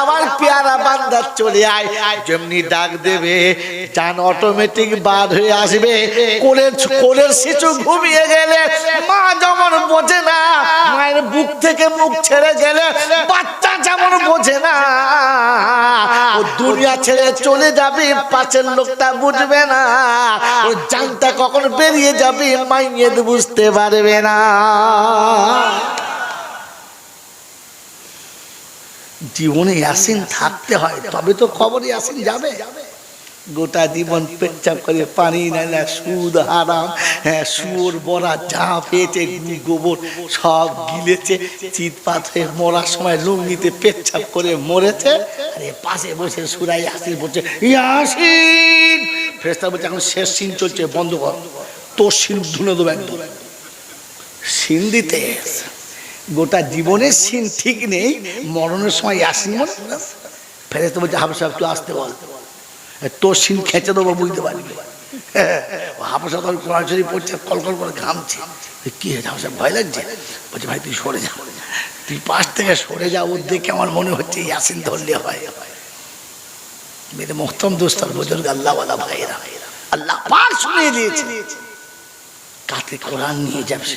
আমার পেয়ারা বান্দা চলে আয়। যেমনি ডাক দেবে জান অটোমেটিক বার হয়ে আসবে। কোলের শিশু ঘুমিয়ে গেলে মা যেমন বোঝে না, মায়ের বুক থেকে মুখ ছেড়ে গেলে বাচ্চা যেমন বোঝে না, ও দুনিয়া ছেড়ে চলে যাবে পাশের লোকটা বুঝবে না, ও জানটা কখন বেরিয়ে যাবে মাইয়ে বুঝতে পারবে না। জীবনে ইয়াসিন থাকতে হয়, তবে তো খবরে ইয়াসিন যাবে। গোটা জীবন পেচ্ছাপ করে পানি নেয় না, সুদ হারাম, হ্যাঁ সুর বড়া যা পেয়েছে গোবর সব গিলেছে, চিৎপাত হয়ে মরার সময় লুঙ্গিতে পেচ্ছাপ করে মরেছে। আরে পাশে বসে সুরা ইয়াসিন বলছে ইয়াসিন, ফেরেশতা বলছে এখন শেষ সিন চলছে, বন্ধ কর, তোর সিন ধুনে দেবো একদম। সিন দিতে গোটা জীবনের সিন ঠিক নেই, মরণের সময় ইয়াসিন মনে করে। ফেরেশতা বলছে হাফেজ সাহেব তুই আসতে বল, তোর সিন খেঁচে দেবো বুঝতে পারবি। হাফেজ সাহেব কোরআন শরীফ পড়ছে, কলকল করে ঘামছে। কি হয়েছে হাফেজ সাহেব, ভয় লাগছে? বলছে ভাই তুই সরে যা, তুই পাশ থেকে সরে যা, ওর দেখে আমার মনে হচ্ছে ইয়াসিন ধরলে হয়। মেরে মোহতরম দোস্ত বুজুর্গ আল্লাহওয়ালা ভাইরা, আল্লাহ পাক শুনিয়ে দিয়েছে কাতে কোরআন নিয়ে যাবে,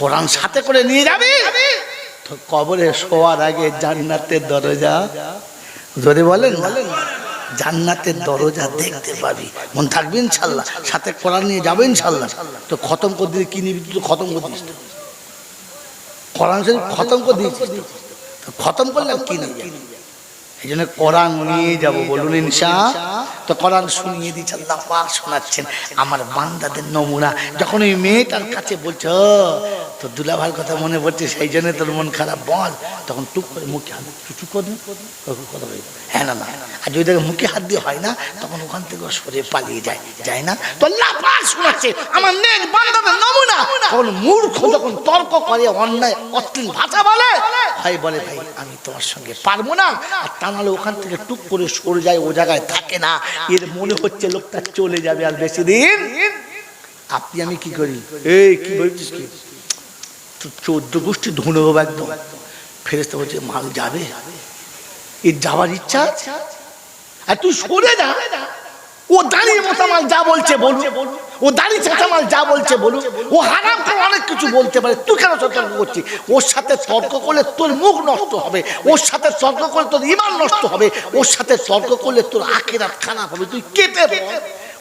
কোরআন সাথে করে নিয়ে যাবে তো কবরে শোয়ার আগে জান্নাতের দরজা, জোরে বলেন জান্নাতের দরজা দেখতে পাবি। মন থাকবে ইনশাল্লাহ, সাথে কোরআন নিয়ে যাবে ইনশাল্লাহ। তো খতম করে দিলে কি নিবি? তুই খতম করে দিস, কোরআন শরীফ খতম করে দিয়েছিস, খতম করলাম কি নিয়ে যাবি? এই জন্য কোরআন নিয়ে যাবো, বলুন ইনশাআল্লাহ। তো কোরআন শুনিয়ে দিচ্ছে, আল্লাহ পাক শোনাচ্ছেন আমার বান্দাদের নমুনা। যখন ওই মেয়েটার কাছে বলছো তো দুলাভার কথা মনে পড়ছে, সেই জন্য তোর মন খারাপ, বল। তখন টুক করে মুখে হাত চুচু করে কথা বলি, হ্যাঁ না না। আর যদি দেখে মুখে হাত দিয়ে হয় না, তখন ওখান থেকে সরে পালিয়ে যায় না। তো আল্লাহ পাক শোনাচ্ছে আমার নেক বান্দাদের নমুনা। তখন মূর্খ যখন তর্ক করে, অন্যায় অশ্লীল ভাষা বলে, ভাই বলে ভাই আমি তোমার সঙ্গে পারবো না, আর তা নাহলে ওখান থেকে টুক করে সরে যায়, ও জায়গায় থাকে না। এর মনে হচ্ছে লোকটা চলে যাবে আর বেশি দিন। আপনি আমি কি করি, এই কি বলছিস কি, 14 গোষ্ঠী ধুনে হবে একদম। ফেরেশতা বলছে মাল যাবে, এর যাওয়ার ইচ্ছা আছে, আর তুই সরে যা। ও দাঁড়িয়ে মোতামাল যা বলছে বলু, ও দাঁড়িয়ে চাচামাল যা বলছে বলু, ও হারাম করে অনেক কিছু বলতে পারে, তুই কেন তর্ক করছিস? ওর সাথে তর্ক করলে তোর মুখ নষ্ট হবে, ওর সাথে তর্ক করলে তোর ঈমান নষ্ট হবে, ওর সাথে তর্ক করলে তোর আখিরাত খারাপ হবে। তুই কেটে পড়।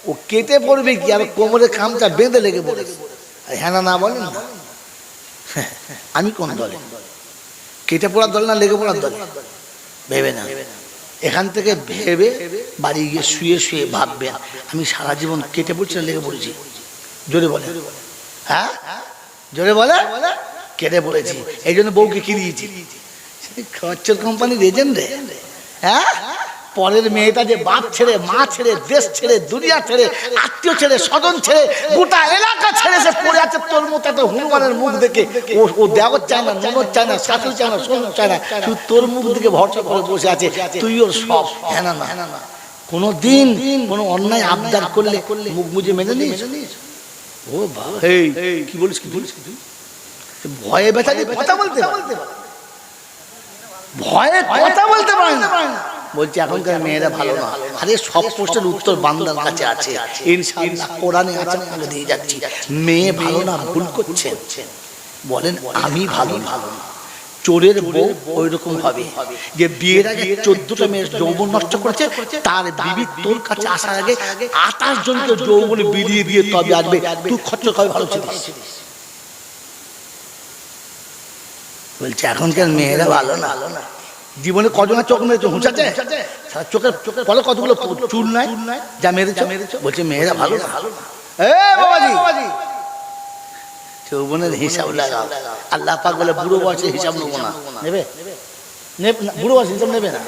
ও কেটে পড়বে কি, আর কোমরে খামচা বেঁধে লেগে পড়ে। হ্যাঁ না না বলেন না, আমি কোন দলে? কেটে পড়ার দল না লেগে পড়ার দল? ভেবে না, এখান থেকে ভেবে বাড়ি গিয়ে শুয়ে শুয়ে ভাববেন আমি সারা জীবন কেটে পড়ছি না লেগে পড়েছি? জোরে বলে, হ্যাঁ জোরে বলে, কেটে পড়েছি। এই জন্য বউকে কি দিয়েছি? খরচের কোম্পানির এজেন্ট রে। হ্যাঁ, পরের মেয়েটা যে বাপ ছেড়ে, মা ছেড়ে, দেশ ছেড়ে, দুনিয়া ছেড়ে, আত্মীয় ছেড়ে, স্বজন ছেড়ে, গোটা এলাকা ছেড়ে সে পড়ে আছে তোর মতো একটা হনুমানের মুখ দেখে। ও দেওয়ার চায় না, ননদ চায় না, শাশুড়ি চায় না, শ্বশুর চায় না, শুধু তোর মুখ দিকে ভরসা করে বসে আছে, তুই ওর সব। হ্যাঁ না না, কোনো দিন কোনো অন্যায় আবদার করলে মুখ বুঝে মেনে নিস? ও বাবা, কি বলিস কি বলিস, ভয়ে ব্যথা কথা বলতে, ভয়ে কথা বলতে পারে না। বলছি এখনকার মেয়েরা ভালো না। আরে সব প্রশ্নের উত্তর বান্দার কাছে আছে, ইনশাআল্লাহ কোরআনে আছে, আপনাকে দিয়ে যাচ্ছি। মেয়ে ভালো না, ভুল করছেন, বলেন আমি ভালো না। চোরের বউ ওই রকম হবে যে বিয়ের আগে 14টা মেয়ের যৌবন নষ্ট করেছে, তার বিবি তোর কাছে আসার আগে 28 জনকে যৌবনে বিলিয়ে দিয়ে তবে আসবে। তুই খরচ করে ভালো ছিলিস। বলছে এখনকার মেয়েরা ভালো না। জীবনে কজনের চোখ মেরেছো? হুঁচাচ্ছে চোখের ফলে কতগুলো চুল নাই যা মেরেছো। বলছে মেয়েরা ভালো না। বাবাজি যৌবনের হিসাব লাগাও। আল্লাহ পাক বলে বুড়ো বয়সে হিসাব নেবো না। নেবে? বুড়ো বয়সে হিসাব নেবে না।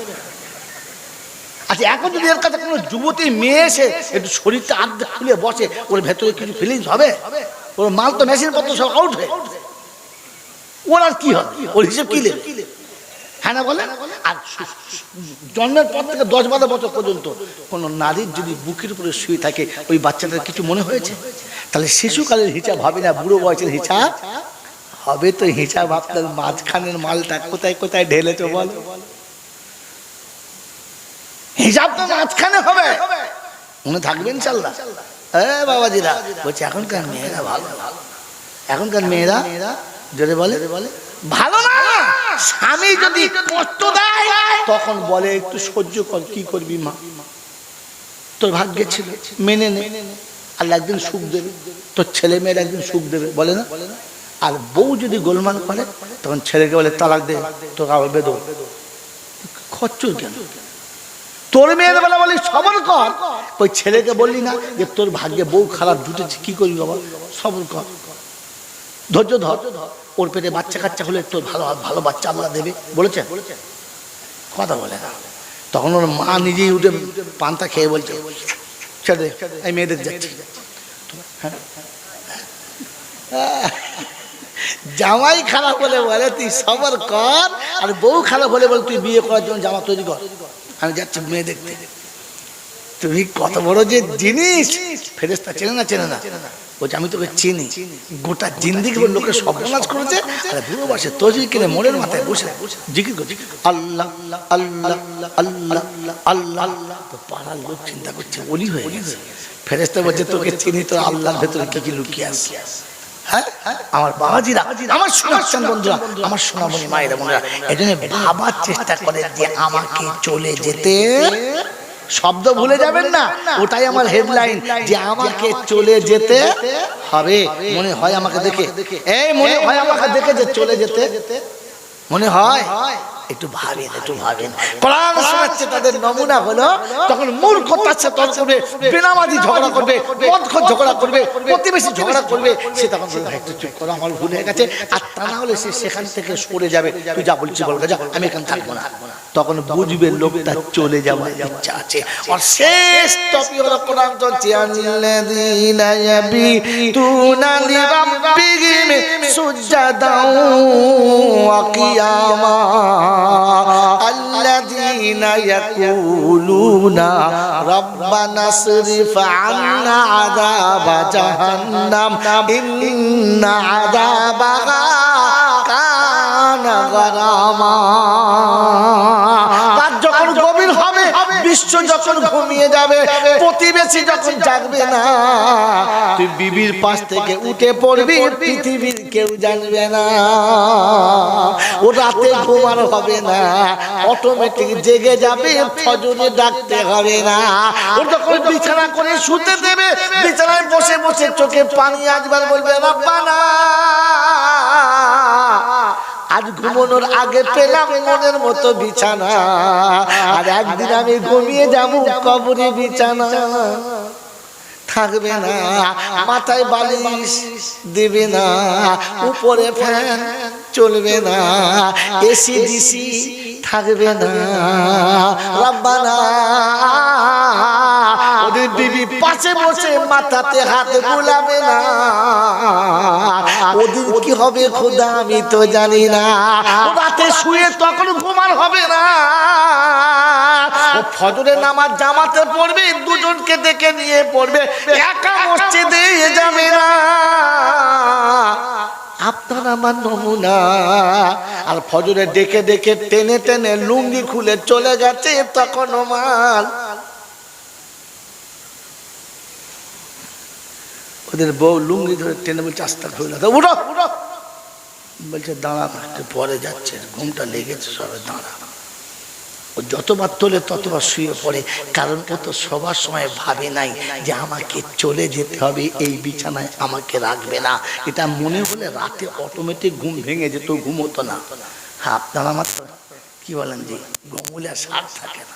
আচ্ছা এখন যদি এর কাছে কোনো যুবতী মেয়ে এসে একটু শরীরটা আর্ধেক খুলে বসে, ওর ভেতরে কিছু ফিলিংস হবে? ওর মাল তো মেশিন পত্র সব আউট হয়ে, ওর আর কি হবে? ওর হিসেব কি নেবে? হ্যাঁ না বলে? আর জন্মের পর থেকে 10-12 বছর পর্যন্ত কোন নারীর যদি বুকের উপরে শুয়ে থাকে, ওই বাচ্চাটার কিছু মনে হয়েছে? তাহলে শিশুকালের হিসাব হবে না, বুড়ো বয়সের হিসাব হবে। তো হিসাব আপনার মাঝখানের মালটা কোথায় কোথায় ঢেলেছো বল? হিসাব তো মাঝখানে হবে, মনে থাকবেন ইনশাআল্লাহ। বাবাজিরা বলছে এখনকার মেয়েরা ভালো, এখনকার মেয়েরা জোরে বলে ভালো না। স্বামী যদি কষ্ট দেয় তখন বলে একটু সহ্য কর, কি করবি মা, তোর ভাগ্যে ছিল, মেনে নে, আল্লাহ একদিন সুখ দেবে, তোর ছেলে মেয়ের একদিন সুখ দেবে, বলে না। আর বউ যদি গোলমাল করে তখন ছেলেকে বলে তালাক দে, তোর আবার বেদো, খচ্চর কেন? তোর মেয়ের বেলা বলি সবর কর, ওই ছেলেকে বললি না যে তোর ভাগ্যে বউ খারাপ জুটেছে, কি করবি বাবা, সবর কর, ধৈর্য ধর, ওর পেটে বাচ্চা কাচ্চা হলে তোর ভালো ভালো বাচ্চা আল্লাহ দেবে, বলেছে কথা বলে না। তখন ওর মা নিজেই উঠে পান্তা খেয়ে বলছে ছেড়ে এই মেয়েদের যাচ্ছে। জামাই খারাপ হলে বলে তুই সবর কর, আর বউ খারাপ হলে বলে তুই বিয়ে করার জন্য জামা তৈরি কর, আমি যাচ্ছি মেয়ে দেখতে। তুমি কত বড় যে জিনিস, ফেরেশতা চেনে না, চেনে না, বলছে আমি তোকে চিনি, গোটা জিন্দিগি লোকের সর্বনাশ করেছে, আর বুড়ো বসে তসবিহ কিনে মোড়ের মাথায় বসে জিকির করছে আল্লাহ আল্লাহ আল্লাহ আল্লাহ। তো পাড়ার লোক চিন্তা করছে ওলি হয়ে গেছে। ফেরেশতা বলছে তোকে চিনি, তো আল্লাহর ভেতরে কি কি লুকিয়ে আছে। হ্যাঁ, আমার বাবাজিরা, আমার শোনাচ্ছেন বন্ধুরা, আমার সোনামণি মায়েরা বোনেরা, এই জন্য ভাবার চেষ্টা করে যে আমাকে চলে যেতে, শব্দ ভুলে যাবেন না, ওটাই আমার হেডলাইন, যে আমাকে চলে যেতে হবে। মনে হয় আমাকে দেখে, এই মনে হয় আমাকে দেখে যে চলে যেতে মনে হয়, একটু ভাবেন, একটু ভাবেন। কোরআন শোনাচ্ছে তাদের নমুনা হলো, তখন মূর্খ তার সাথে তর্ক করবে, বেনামাজি ঝগড়া করবে, মদখোর ঝগড়া করবে, প্রতিবেশী ঝগড়া করবে, সে তখন বলবে একটু চুপ করো, আমার ভুল হয়ে গেছে। আর তা না হলে সে সেখান থেকে সরে যাবে, তুই যা বলছিস বল, যা, আমি এখানে থাকবো না। তখন বুঝবে লোকটা চলে যাওয়ার ইচ্ছা আছে। আর শেষ টপিক হলো কোরআন চলছে আল্লাযীনা ইয়াবিতুনা লিরাব্বিহিম সুজদাও ওয়া কিয়ামা আল্লাযীনা ইয়াকুলুনা রাব্বানা সরিফ আন্না আযাবা জাহান্নাম ইন্না আযাবাহা কানা গারামা। রাত যখন গভীর হবে, বিশ্ব যখন ঘুমিয়ে যাবে, প্রতিবেশী যখন জাগবে না, তুই বিবির পাশ থেকে উঠে পড়বি, পৃথিবীর কেউ জানবে না। ও রাতে ঘুমার হবে না, অটোমেটিক জেগে যাবে, ফজরে ডাকতে হবে না। ও যখন বিছানা করে শুতে দেবে, বিছানায় বসে বসে চোখে পানি আসবার বলবে রব্বানা আজ ঘুমানোর আগে পেলাম মনের মতো বিছানা, আর একদিন আমি ঘুমিয়ে যাব কবরে বিছানা থাকবে না, মাথায় বালিশ দেবে না, উপরে ফ্যান চলবে না, এসি ডিসি থাকবে না। রব্বানা ওদের বিবি পাশে বসে মাথাতে হাত বুলাবে না, ওদের কি হবে খোদা আমি তো জানি না। রাতে শুয়ে তখন ঘুমার হবে না, ও ফজরের নামাজ জামাতে পড়বে, দুজনকে ডেকে নিয়ে পড়বে, একা মসজিদে যাবে না। আপনার আমার নমুনা। আর ফজরে ডেকে ডেকে টেনে টেনে লুঙ্গি খুলে চলে গেছে, তখন মাল ওদের বউ লুঙ্গি ধরে টেনে বলছে আস্তা খুলে উঠো, বলছে দাঁড়া একটু পরে যাচ্ছে, ঘুমটা লেগেছে, সবে দাঁড়া। ও যতবার তোলে ততবার শুয়ে পড়ে, কারণ ও তো সবার সময় ভাবে নাই যে আমাকে চলে যেতে হবে, এই বিছানায় আমাকে রাখবে না। এটা মনে হলে রাতে অটোমেটিক ঘুম ভেঙে যেত, ঘুমোতো না। হ্যাঁ, আপনারা আমার কি বলেন যে ঘুমুলে সার থাকে না।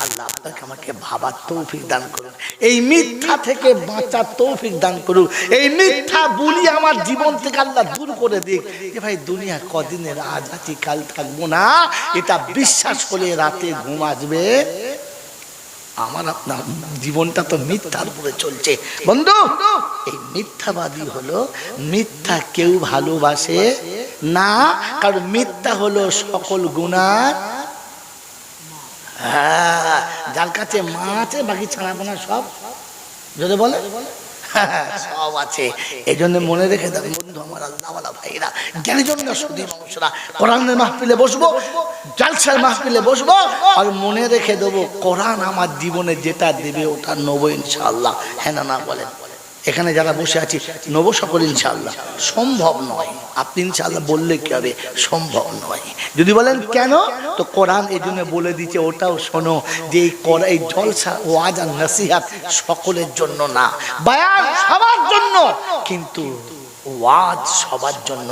আল্লাহ আপনাকে আমাকে ভাবার তৌফিক দান করুন, এই মিথ্যা থেকে বাঁচার তৌফিক দান করুন, এই মিথ্যা বলি আমার জীবন থেকে আল্লাহ দূর করে দিক। যে ভাই দুনিয়া কদিনের, আজ আছি কাল থাকবো না, এটা বিশ্বাস করে রাতে ঘুম আসবে। আমার আপনার জীবনটা তো মিথ্যার উপরে চলছে বন্ধু। এই মিথ্যাবাদী হলো, মিথ্যা কেউ ভালোবাসে না, কারণ মিথ্যা হলো সকল গুনার। হ্যাঁ, যার কাছে মা আছে বাকি ছানাপোনা সব যদি বলে সব আছে। এই জন্য মনে রেখে দেবেন বন্ধু আমার, আল্লাহওয়ালা ভাইরা, জ্ঞানী জন্য সুধী মানুষরা, কোরআনের মাহফিলে বসবো, জালসার মাহফিলে বসবো, আর মনে রেখে দেবো কোরআন আমার জীবনে যেটা দেবে ওটা নেবো ইনশাআল্লাহ। হ্যাঁ না না বলেন? এখানে যারা বসে আছি নেবো সকল ইনশাআল্লাহ। সম্ভব নয়, আপনি ইনশাআল্লাহ বললে কি হবে? সম্ভব নয়। যদি বলেন কেন, তো কোরআন এই জন্য বলে দিচ্ছে, ওটাও শোনো, যে এই জলসা ওয়াজ আর নসিহত সকলের জন্য না, বয়ান সবার জন্য, কিন্তু ওয়াজ সবার জন্য।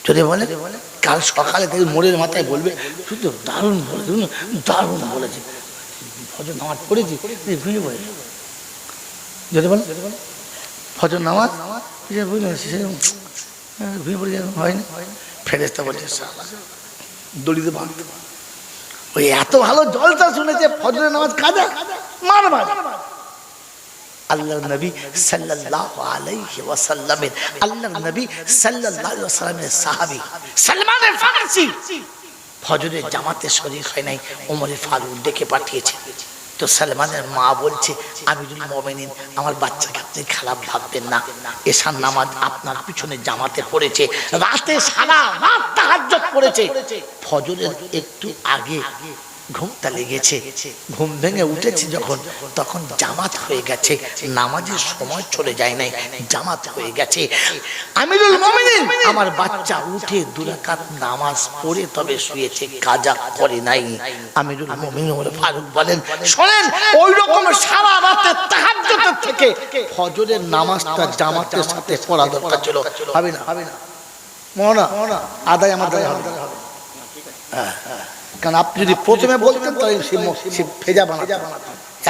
যদি বলে কাল সকালে থেকে মোড়ের মাথায় বলবে, শুধু দারুণ বলেছে, দারুণ বলেছে, ফজর নামাজ পড়েছি, ঘুমিয়ে পড়ে। যদি বলেন ফজর নামাজ ঘুমিয়ে পড়ে হয়নি, ফেরেশতা বলছে দড়িতে বাঁধতে, ওই এত ভালো জলসা শুনেছে, ফজরের নামাজ কাজা মারবার। আল্লাহর নবী সাল্লাল্লাহু আলাইহি ওয়াসাল্লামের, আল্লাহর নবী সাল্লাল্লাহু আলাইহি ওয়াসাল্লামের সাহাবী সালমান ফারসি ফজরের জামাতে শরীক হয় নাই, ওমর ফারুক ডেকে পাঠিয়েছে। তো সালমানের মা বলছে, আমিরুল মুমিনিন, আমার বাচ্চাকে আপনি খারাপ ভাববেন না, এশার নামাজ আপনার পিছনে জামাতে পড়েছে, রাতে সারা রাত তাহাজ্জুদ পড়েছে, ফজরের একটু আগে ঘুমটা লেগেছে, ঘুম ভেঙে উঠেছে যখন, তখন জামাত হয়ে গেছে, নামাজের সময় চলে যায় নাই, জামাত হয়ে গেছে। আমিরুল মুমিনিন, আমার বাচ্চা উঠে 2 রাকাত নামাজ পড়ে তবে শুয়েছে, কাজা করে নাই। আমিরুল মুমিনিন ওমর ফারুক বলেন, শোনেন, ওই রকম সারা রাতে তাহাজ্জুদের থেকে ফজরের নামাজটা জামাতের সাথে পড়া দরকার ছিল। হবে না? মনে না আদায় আমাদের হবে। হ্যাঁ, কারণ আপনি যদি প্রথমে বলতেন তাহলে সে ফেজা বানাতেন।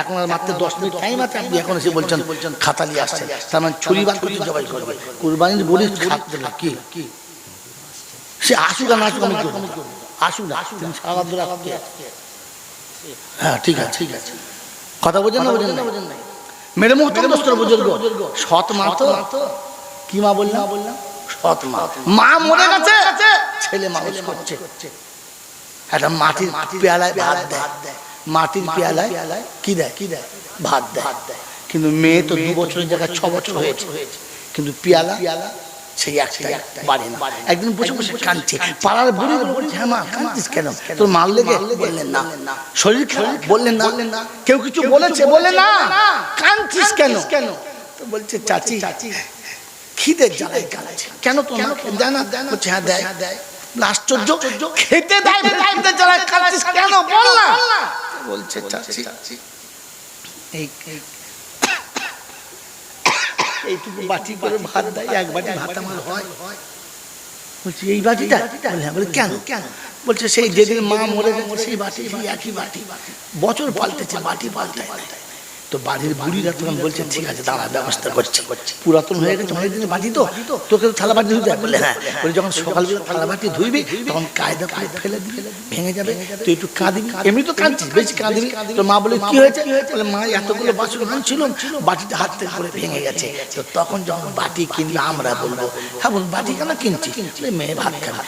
এখন আর মাত্র 10 মিনিট টাইম আছে, আপনি এখন এসে বলছেন খাতা নিয়ে আসছেন, তার মানে ছুরি বার করতে জবাই করবে। কুরবানির বলি খাতে না কি সে আসুক না আসুক, আমি আসুক না, তুমি সারা দূর আসতে। হ্যাঁ ঠিক আছে, ঠিক আছে, কথা বোঝেন না? বোঝেন না? মেরে মোহতরম দোস্তর বুজুর্গ, সৎ মা তো, কি মা বললাম? সৎ মা। মা মরে গেছে, ছেলে মানুষ করছে, একটা মাটির পেয়ালায় ভাত দেয়, মাটির পেয়ালায় কি দেয়? ভাত দেয়। কিন্তু মেয়ে তো 2 বছরের জায়গায় 6 বছর হয়েছে, কিন্তু পেয়ালা সেই একটা বাড়ে না। একদিন বসে বসে কাঁদছে, পাড়ার বুড়ি বলছে, হ্যাঁ মা কাঁদছিস কেন? তোর মার লেগে? বললেন না। শরীর খারাপ? বললেন না। কেউ কিছু বলেছে? বললেন না। কাঁদছিস কেন? তো বলছে চাচি খিদের জ্বালায় কাঁদছে। কেন তোমার দেয় না? বলছে হ্যাঁ দেয়। আশ্চর্য, খেতে দেয় খিদের জ্বালায় কাঁদছিস কেন? বল না। বলছে চাচি এইটুকু বাটি করে ভাত দেয়, 1 বাটি ভাত আমার হয়। বলছি এই বাটিটা? বলে কেন? বলছে সেই যেদিন মা মরে গেছে সেই বাটি, সেই একই বাটি, বছর পাল্টেছে, বাটি পাল্টায় না। তো বাড়ির বুড়িরা তখন বলছে ঠিক আছে দাঁড়া, ব্যবস্থা করছে, পুরাতন হয়ে গেছে অনেকদিন বাটি, তো তোকে তো থালা বাটি ধুতে। বললে হ্যাঁ। বলে যখন সকালবেলা থালা বাটি ধুইবি তখন কায়দা করে ফেলে দিবি, ভেঙে যাবে, তো একটু কাঁদিবি, এমনি তো কাঁদছিস, বেশি কাঁদিবি। তো মা বলে কি হয়েছে? বলে মা এতগুলো বাসন আনছিল, বাটিটা হাত থেকে করে ভেঙে গেছে। তো তখন যখন বাটি কিনবে আমরা বলবো হ্যাঁ বল বাটি কেন কিনছি? মেয়ে ভাত খাবে,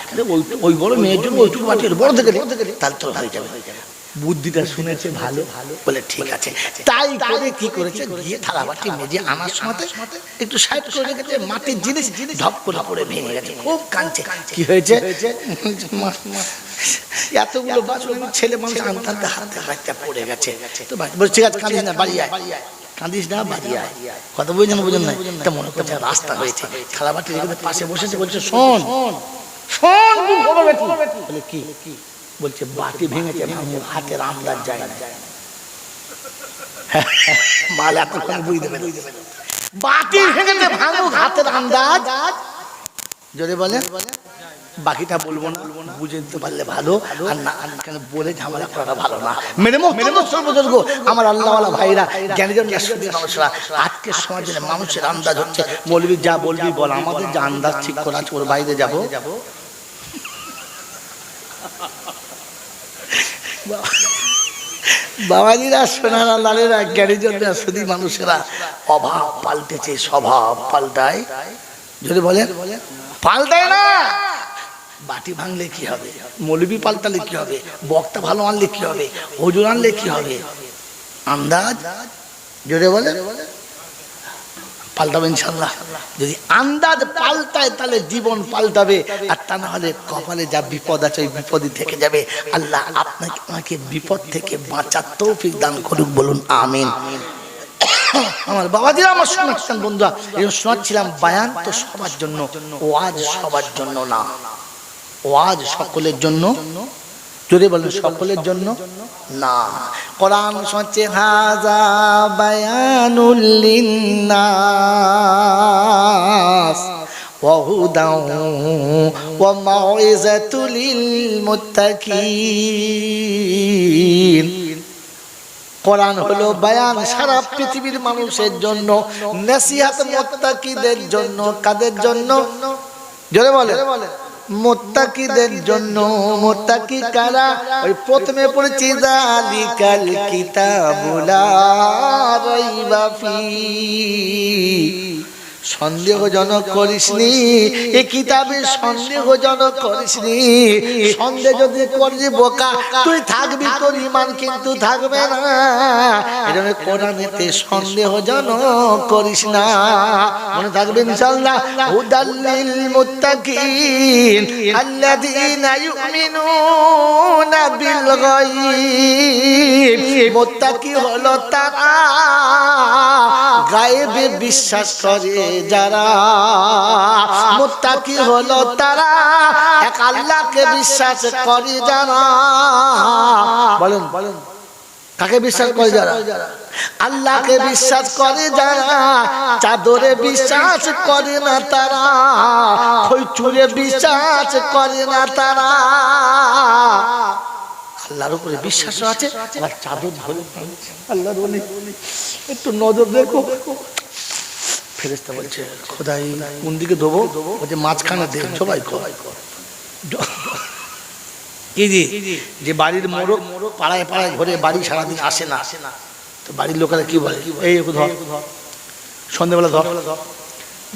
ওই বড় মেয়ের জন্য ওইটুকু বাটি বড় থেকে তাহলে তো হয়ে যাবে। বুদ্ধিটা শুনেছে ভালো, বলে ঠিক আছে। তাই করে কি করেছে, গিয়ে থালা বাটি মেজে আনার সময় একটু সাইড করে রেখেছে, মাটির জিনিস ধপ করে পড়ে ভেঙে গেছে, খুব কাঁদছে। কি হয়েছে? এতগুলো বাসন ছেলে মানুষ আনতে হাতে হাতে পড়ে গেছে। তো বলছে ঠিক আছে কাঁদিস না, বাড়ি আয়, কাঁদিস না, বাড়ি আয়। কথা বুঝেন না? তা মনে করছে রাস্তা হয়েছে, থালা বাটি রেখে পাশে বসেছে, বলছে শোন বলে কি? বলছে বাটি ভেঙেছে, হাতের আন্দাজ যায় না। মাল এতক্ষণ বুঝতে দেবে, বাটি ভেঙেছে, ভাঙুক, হাতের আন্দাজ যদি বলে বাকিটা বলবো না, বুঝে দিতে পারলে ভালো, আর না কেন বলে ঝামেলা করাটা ভালো না। মেরে বুজুর্গ আমার আল্লাহওয়ালা ভাইরা, জ্ঞানীজন মানুষরা, আজকের সমাজের মানুষের আন্দাজ হচ্ছে মৌলবী যা বলবি বল, আমাদের যে আন্দাজ ঠিক করা আছে ওর বাইরে যাবো। বাবাজিরা, সোনারা, লালেরা, জ্ঞানীজনরা, শুধু মানুষেরা, অভাব পাল্টেছে, স্বভাব পাল্টায়। যদি বলেন পাল্টায় না। বাটি ভাঙলে কি হবে? মৌলবি পাল্টালে কি হবে? বক্তা ভালো আনলে কি হবে? হুজুর আনলে কি হবে? আন্দাজ জোরে বলে পাল্টাবে ইনশাআল্লাহ। যদি আন্দাজ পাল্টায় তাহলে জীবন পাল্টাবে, আর তা না হলে কপালে যা বিপদ আছে ওই বিপদই থেকে যাবে। আল্লাহ আপনাকে আমাকে বিপদ থেকে বাঁচার তৌফিক দান করুক, বলুন আমিন। আমার বাবাজিরা, আমার শোনাচ্ছেন বন্ধুরা, এই শোনাচ্ছিলাম বায়ান তো সবার জন্য, ওয়াজ সবার জন্য না। ওয়াজ সকলের জন্য, যদি বলেন সকলের জন্য না। কোরআন শোনাচ্ছে হাযা বায়ানুল লিন্নাস ওয়া হুদাও ওয়া মাউইযাতুল লিল মুত্তাকিন। কোরআন হলো বায়ান সারা পৃথিবীর মানুষের জন্য, নসিহত মুত্তাকিদের জন্য। কাদের জন্য? জোরে বলে। মুত্তাকিদের জন্য। মুত্তাকি কারা? ওই প্রথমে পড়েছি যালিকাল কিতাবু লা রাইবা ফি। সন্দেহজনক করিসনি, এই কিতাবে সন্দেহজনক করিসনি। সন্দেহ যদি করিস বোকা, তুই থাকবি, তোর ঈমান কিন্তু থাকবে না। এজন্য কোরআনেতে সন্দেহজনক করিস না, মনে থাকবে ইনশাআল্লাহ। হুদাল লিল মুত্তাকিন আল্লাযীনা ইউমিনুনা বিল গায়ব। মুত্তাকি হলো তারা গায়েবে বিশ্বাস করে যারা। মুত্তাকি হলো তারা এক আল্লাহকে বিশ্বাস করে যারা। বলেন বলেন, কাকে বিশ্বাস করে যারা? আল্লাহকে বিশ্বাস করে যারা। চাদরে বিশ্বাস করে না তারা, খৈচুরে বিশ্বাস করে না তারা। আল্লাহর উপরে বিশ্বাস আছে, আবার চাদর ধরে আল্লাহর বলি একটু নজর দেখো। ফেরেশতা বলছে খোদাই কোন দিকে দেবো? বলছে মাঝখানে দে, সবাই কি যে বাড়ির মোড়ক পাড়ায় পাড়ায় ঘরে বাড়ি সারাদিন আসে না, তো বাড়ির লোকেরা কি বলে, এই ধর সন্ধ্যেবেলা ধর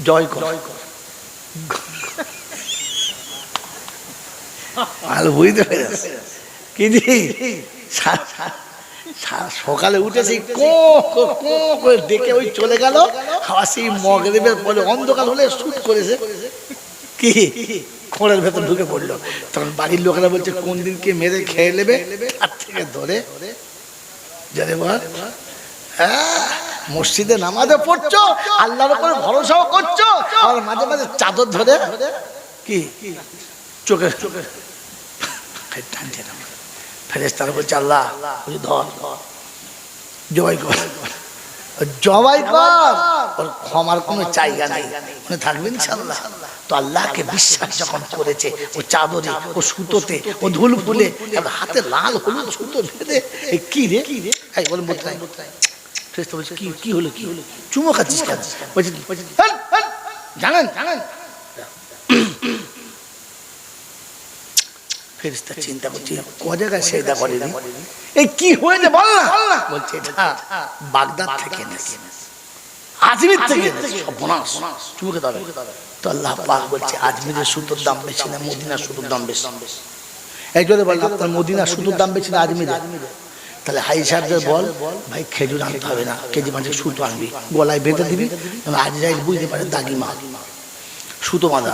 জয় কর। আর বুঝতে পেরেছে কি সকালে উঠেছি কো করে ডেকে ওই চলে গেল। আবার সেই মগরিবের পরে অন্ধকার হলে শুট করেছে কি খোঁড়ের ভেতর ঢুকে পড়লো। তখন বাড়ির লোকেরা বলছে কোন দিনকে মেরে খেয়ে নেবে, তার থেকে ধরে জানে বল। হ্যাঁ, মসজিদে নামাজে পড়ছো, আল্লাহর উপরে ভরসাও করছো, আর মাঝে মাঝে চাদর ধরে কি চোখে চোখে টানছে না। ফেরেশতারা বলছে আল্লাহ ধর জবাই কর, জবাই কর, ওর ক্ষমার কোনো জায়গা নেই, মনে থাকবেন ইনশাআল্লাহ। তো আল্লাহকে বিশ্বাস যখন করেছে, ও চাদরে, ও সুতোতে, ও ধুল ফুলে, হাতে লাল হলুদ সুতো বেঁধে, কি রে এই বলে মোত্রাই। ফেরেশতা বলছে কি কি হলো, কি হলো, চুমো খাচ্ছিস কেন? বলছে জানেন জানেন। ফেরেশতা চিন্তা করছে ক জায়গায় সেজদা করেনি, এই কি হয়েছে বল না। বলছে এটা বাগদাদ থেকে এনেছে, আজমির থেকে এনেছে, সর্বনাশ চুমুকে দাও। তো আল্লাহ পাক বলছে আজমিরের সুতোর দাম বেশি না মদিনার সুতোর দাম বেশি? এই জন্য বল আপনার মদিনার সুতোর দাম বেশি না আজমিরের? তাহলে হাই সাহেবদের বল ভাই খেজুর আনতে হবে না, কেজি মাঝে সুতো আনবি, গলায় বেঁধে দিবি, আজরাইল বুঝতে পারে দাগি মাল সুতো বাঁধা।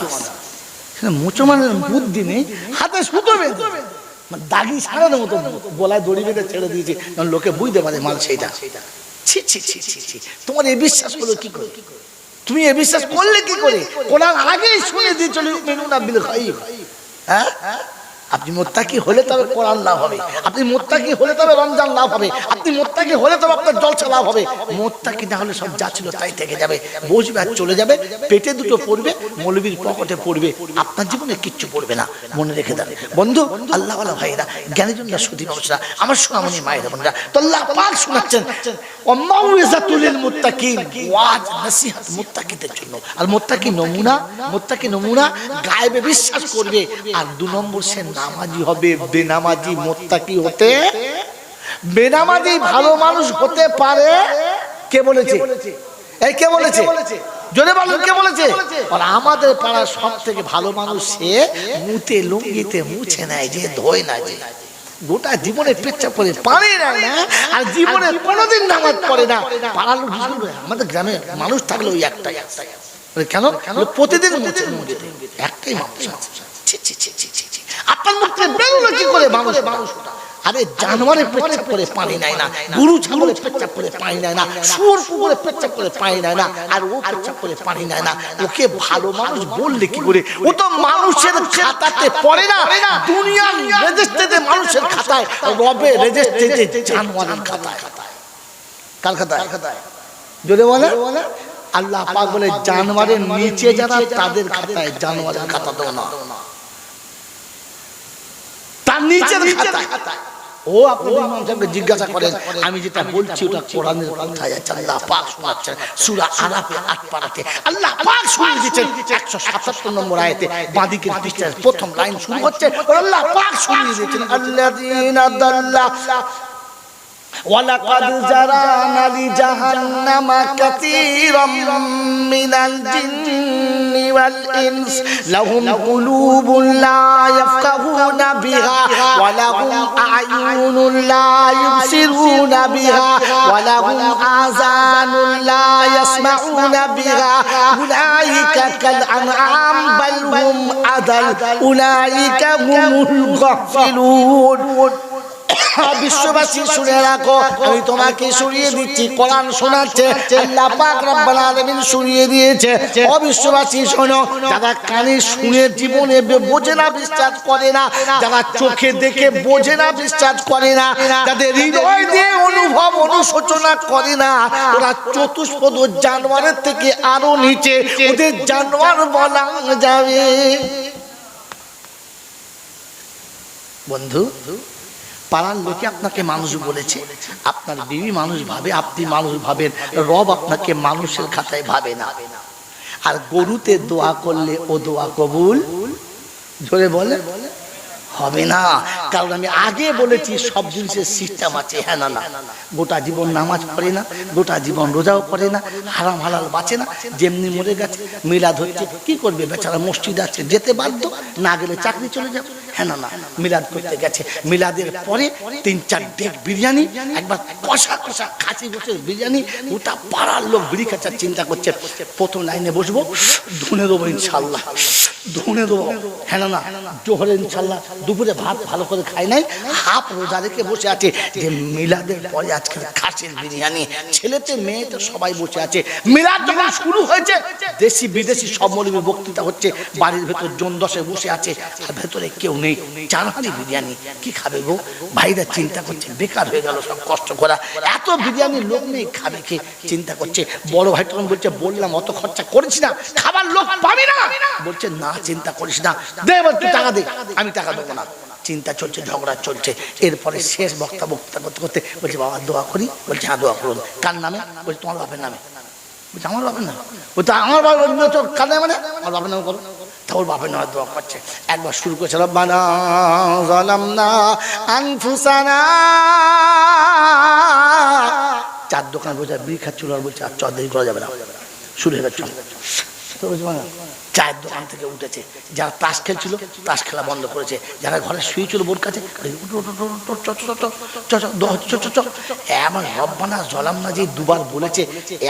মুসলমানের বুদ্ধি নেই, হাতে সুতো বেঁধে দাগি সারানোর মতো গলায় দড়ি বেঁধে ছেড়ে দিয়েছে, লোকে বুঝতে পারে মাল সেইটা। ছি ছি ছি ছি ছি, তোমার এই বিশ্বাস করলো কি করে? তুমি এ বিশ্বাস করলে কি করে? কোরআন আগেই শুনে দিয়ে চলে মেনুনা বিল গায়ব। হ্যাঁ, আপনি মুত্তাকি হলে তবে কোরআন লাভ হবে, আপনি মুত্তাকি হলে তবে রমজান লাভ হবে, আপনি মুত্তাকি হলে তবে আপনার জলসা লাভ হবে। মুত্তাকি না হলে সব যা ছিল তাই থেকে যাবে, বসবে আর চলে যাবে, পেটে দুটো পড়বে, মৌলবীর পকেটে পড়বে, আপনার জীবনে কিচ্ছু পড়বে না। মনে রেখে দেন বন্ধু, আল্লাহওয়ালা ভাইরা, জ্ঞানী জনরা, সুধী মানুষরা, আমার সোনামণি মায়েরা বোনেরা, তো আল্লাহ পাক শোনাচ্ছেন ওয়ামাউইযাতুল লিল মুত্তাকিন, ওয়াজ নসিহত মুত্তাকিদের জন্য। আর মুত্তাকি নমুনা, মুত্তাকি নমুনা গায়েবে বিশ্বাস করবে, আর 2 নম্বর সে নামাজি হবে। বেনামাজি মুত্তাকি হতে, বেনামাজি ভালো মানুষ হতে পারে? কে বলেছে? এই কে বলেছে? জোরে বলুন কে বলেছে? আর আমাদের পাড়ার সব থেকে ভালো মানুষ সে মুতে লুঙ্গিতে মুছে নেয়, যে ধোয় না, যে গোটা জীবনে পেচ্ছাপ করে পানি নেয় না, আর জীবনে কোনোদিন নামাজ পড়ে না। পাড়ার লোক আমাদের গ্রামে মানুষ থাকলে ওই একটাই, কেন প্রতিদিন একটাই মানুষ আছে। আপনার মুখ থেকে বেরোলো কি করে মানুষ? আরে জানোয়ারের পেচ্ছাপ করে পানি নেয় না, গরু ছাগলের পেচ্ছাপ করে পানি নেয় না, শুয়োর কুকুরের পেচ্ছাপ করে পানি নেয় না, আর ও পেচ্ছাপ করে পানি নেয় না। ওকে ভালো মানুষ বললে কি করে? ও তো মানুষের খাতাতে পড়ে না, দুনিয়ার রেজিস্ট্রিতে মানুষের খাতায়, রবের রেজিস্ট্রিতে জানোয়ারের খাতায়। কার খাতায়? জোরে বলে আল্লাহ পাক বলে জানোয়ারের নিচে যারা তাদের খাতায়, জানোয়ারের খাতাতেও না, তার নিচের খাতায়। ও আপনি ইমাম সাহেবকে জিজ্ঞাসা করেন, আমি যেটা বলছি ওটা কোরআনের কথা আছে। আল্লাহ পাক শোনাচ্ছেন সূরা আরাফে 8 পারাতে আল্লাহ পাক শুনিয়ে দিয়েছেন 177 নম্বর আয়াতে বাঁদিকের পৃষ্ঠার প্রথম লাইন শুরু হচ্ছে, আল্লাহ পাক শুনিয়ে দিয়েছেন আল্লাযীনা দাল্লা ওয়ালাকাদ জারানা লিজাহান্নামা কাসীরাম মিনাল জিন্নি ওয়াল ইনস লাহুম কুলুবুন লা ইয়াফকাহুনা বিহা ওয়া লাহুম আ'য়ুনুন লা ইউবসিরুনা বিহা ওয়া লাহুম আযানুন লা ইয়াসমাউনা বিহা উলাইকা কাল আনআম বাল হুম আদাল উলাইকা হুমুল গাফিলুন। বিশ্ববাসী শুনে রাখো, আমি তোমাকে শুনিয়ে দিচ্ছি, কোরআন শোনাচ্ছে, আল্লাহ পাক রব্বুল আলামিন শুনিয়ে দিয়েছে। ও বিশ্ববাসী শোনো, যারা কানে শুনে জীবনে বোঝে না, বিশ্বাস করে না, যারা চোখে দেখে বোঝে না, বিশ্বাস করে না, যাদের হৃদয় দিয়ে অনুভব অনুশোচনা করে না, ওরা চতুষ্পদ জানোয়ারের থেকে আরো নিচে, ওদের জানোয়ার বলা যাবে। বন্ধু, পাড়ার লোকে আপনাকে মানুষ বলেছে, আপনার বিবি মানুষ ভাবে, আপনি মানুষ ভাবেন, রব আপনাকে মানুষের খাতায় ভাবে না। আর গরুতে দোয়া করলে ও দোয়া কবুল জোরে বলে হবে না। কারণ আমি আগে বলেছি সব জিনিসের সিস্টেম আছে। হ্যাঁ না না, গোটা জীবন নামাজ পড়ে না, গোটা জীবন রোজাও করে না, হারাম হালাল বাঁচে না, যেমনি মরে গেছে। মিলাদ হচ্ছে, কি করবে বেচারা? মসজিদ আছে, যেতে বাধ্য, না গেলে চাকরি চলে যাবে। হ্যাঁ না না, মিলাদ করতে গেছে, মিলাদের পরে 3-4 ডেক বিরিয়ানি, একবার কষা কষা খাসি গোশের বিরিয়ানি, ওটা পাড়ার লোক বিড়ি খাচ্ছার চিন্তা করছে, প্রথম লাইনে বসবো, ধুনে দেবো ইনশাল্লাহ, ধুনে দেবো। হ্যাঁ না না, জোহরে ইনশাল্লাহ, দুপুরে ভাত ভালো করে খাই নাই, হাফ রোজা রেখে বসে আছে যে মিলাদের পরে আজকে খাসির বিরিয়ানি, ছেলেতে মেয়েতে সবাই বসে আছে। মিলাদ যখন শুরু হয়েছে, দেশি বিদেশি সব মৌলবীর বক্তৃতা হচ্ছে, বাড়ির ভেতর জন 10 বসে আছে, আর ভেতরে কেউ নেই, 4 হাঁড়ি বিরিয়ানি, কি খাবে গো? ভাইরা চিন্তা করছে, বেকার হয়ে গেল সব কষ্ট করা, এত বিরিয়ানির লোক নেই, খাবে কে? চিন্তা করছে। বড় ভাই তখন বলছে, বললাম অত খরচা করেছি না, খাবার লোক পাবি না। বলছে না, চিন্তা করিস না, দে তুই টাকা দে, আমি টাকা দেবো না। চিন্তা চলছে, ঝগড়া চলছে। এরপরে শেষ বক্তা করতে করতে বলছে, বাবা দোয়া করি। বলছে হ্যাঁ দোয়া করুন। কার নামে? বলছে তোমার বাপের নামে। বলছে আমার বাপের নামে? বলছে আমার বাপের কার নামে? মানে আমার বাপের নামে করো। তা ওর বাপের নামে দোয়া করছে। একবার শুরু করেছে, রব্বানা যালামনা আনফুসানা। 4 দোকান বসে বিড়ি খাচ্ছিল, আর বলছে আর চল দেরি করা যাবে না, শুরু হয়ে গেছে। চায়ের দোকান থেকে উঠেছে, যারা তাস খেলছিল তাস খেলা বন্ধ করেছে, যারা ঘরে শুয়েছিল বোর কাছে, এমন রব্বানা যালামনা যে 2 বার বলেছে,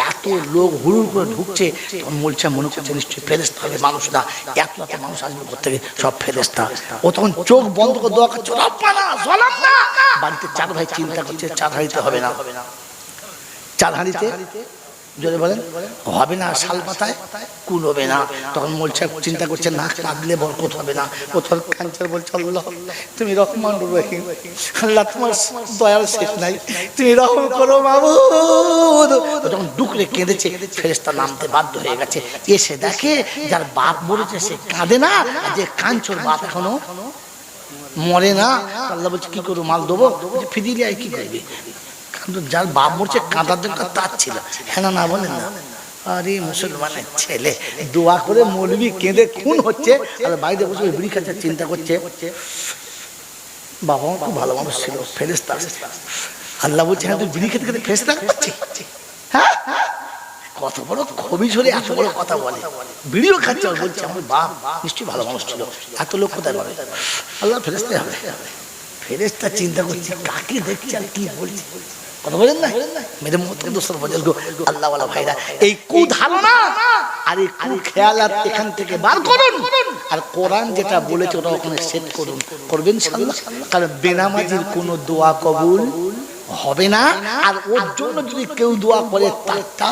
এত লোক হুড়ুড় করে ঢুকছে, তখন বলছে মনে করছে নিশ্চয়ই ফেরেশতা হবে, মানুষ না, এত মানুষ আসবে কোত্থেকে? সব ফেরেশতা। ও তখন চোখ বন্ধ করে দোয়া করছে, রব্বানা যালামনা। বাড়িতে 4 ভাই চিন্তা করছে, 4 হাঁড়িতে হবে না, 4 হাঁড়িতে জোরে বলেন হবে না, শাল পাতায় কুল হবে না। তখন মোলছা চিন্তা করছে, না কাঁদলে বরকত হবে না। কোথাও কাঞ্চার বলছে, আল্লাহ তুমি রহমান রহিম, আল্লাহ তোমার দয়ার শেষ নাই, তুমি রহম করো মাবুদ। তখন ডুকরে কেঁদেছে, ফেরেশতা নামতে বাধ্য হয়ে গেছে। এসে দেখে যার বাপ মরেছে সে কাঁদে না, যে কাঞ্চর বাপ এখনো মরে না। আল্লাহ বলছে কি করবো, মাল দেবো? ফিরিয়ে কি করবে? যার বাপ মরছে কাঁদার দরকার তার ছিল। হ্যাঁ না বলেন না? আরে মুসলমানের ছেলে দোয়া করে মৌলবি কেঁদে খুন হচ্ছে, আর বাইরে বসে বিড়ি খাচ্ছে, চিন্তা করছে বাবা খুব ভালো মানুষ ছিল, ফেরেশতা। আল্লাহ বলছে হ্যাঁ তুই বিড়ি খেতে খেতে ফেরেশতা করছি? হ্যাঁ, কত বড় খবি ঝরে এত বড় কথা বলে, বিড়িও খাচ্ছে, বলছে আমার বাপ নিশ্চয়ই ভালো মানুষ ছিল, এত লোক কোথায় পাবে? আল্লাহ ফেরেশতা হবে। ফেরেশতা চিন্তা করছে কাকে দেখছে আর কি বলছে, কথা বলেন না মেরে মতো দোস্তর বুজুর্গ আল্লাহ ওয়ালা ভাইরা, এই কুধারণা আর এই কুখেয়ালাত এখান থেকে বার করুন, আর কোরআন যেটা বলেছে ওটা ওখানে সেট করুন, করবেন ইনশাআল্লাহ। কারণ বেনামাজির কোনো দোয়া কবুল হবে না, আর ওর জন্য যদি কেউ দোয়া করে তারটা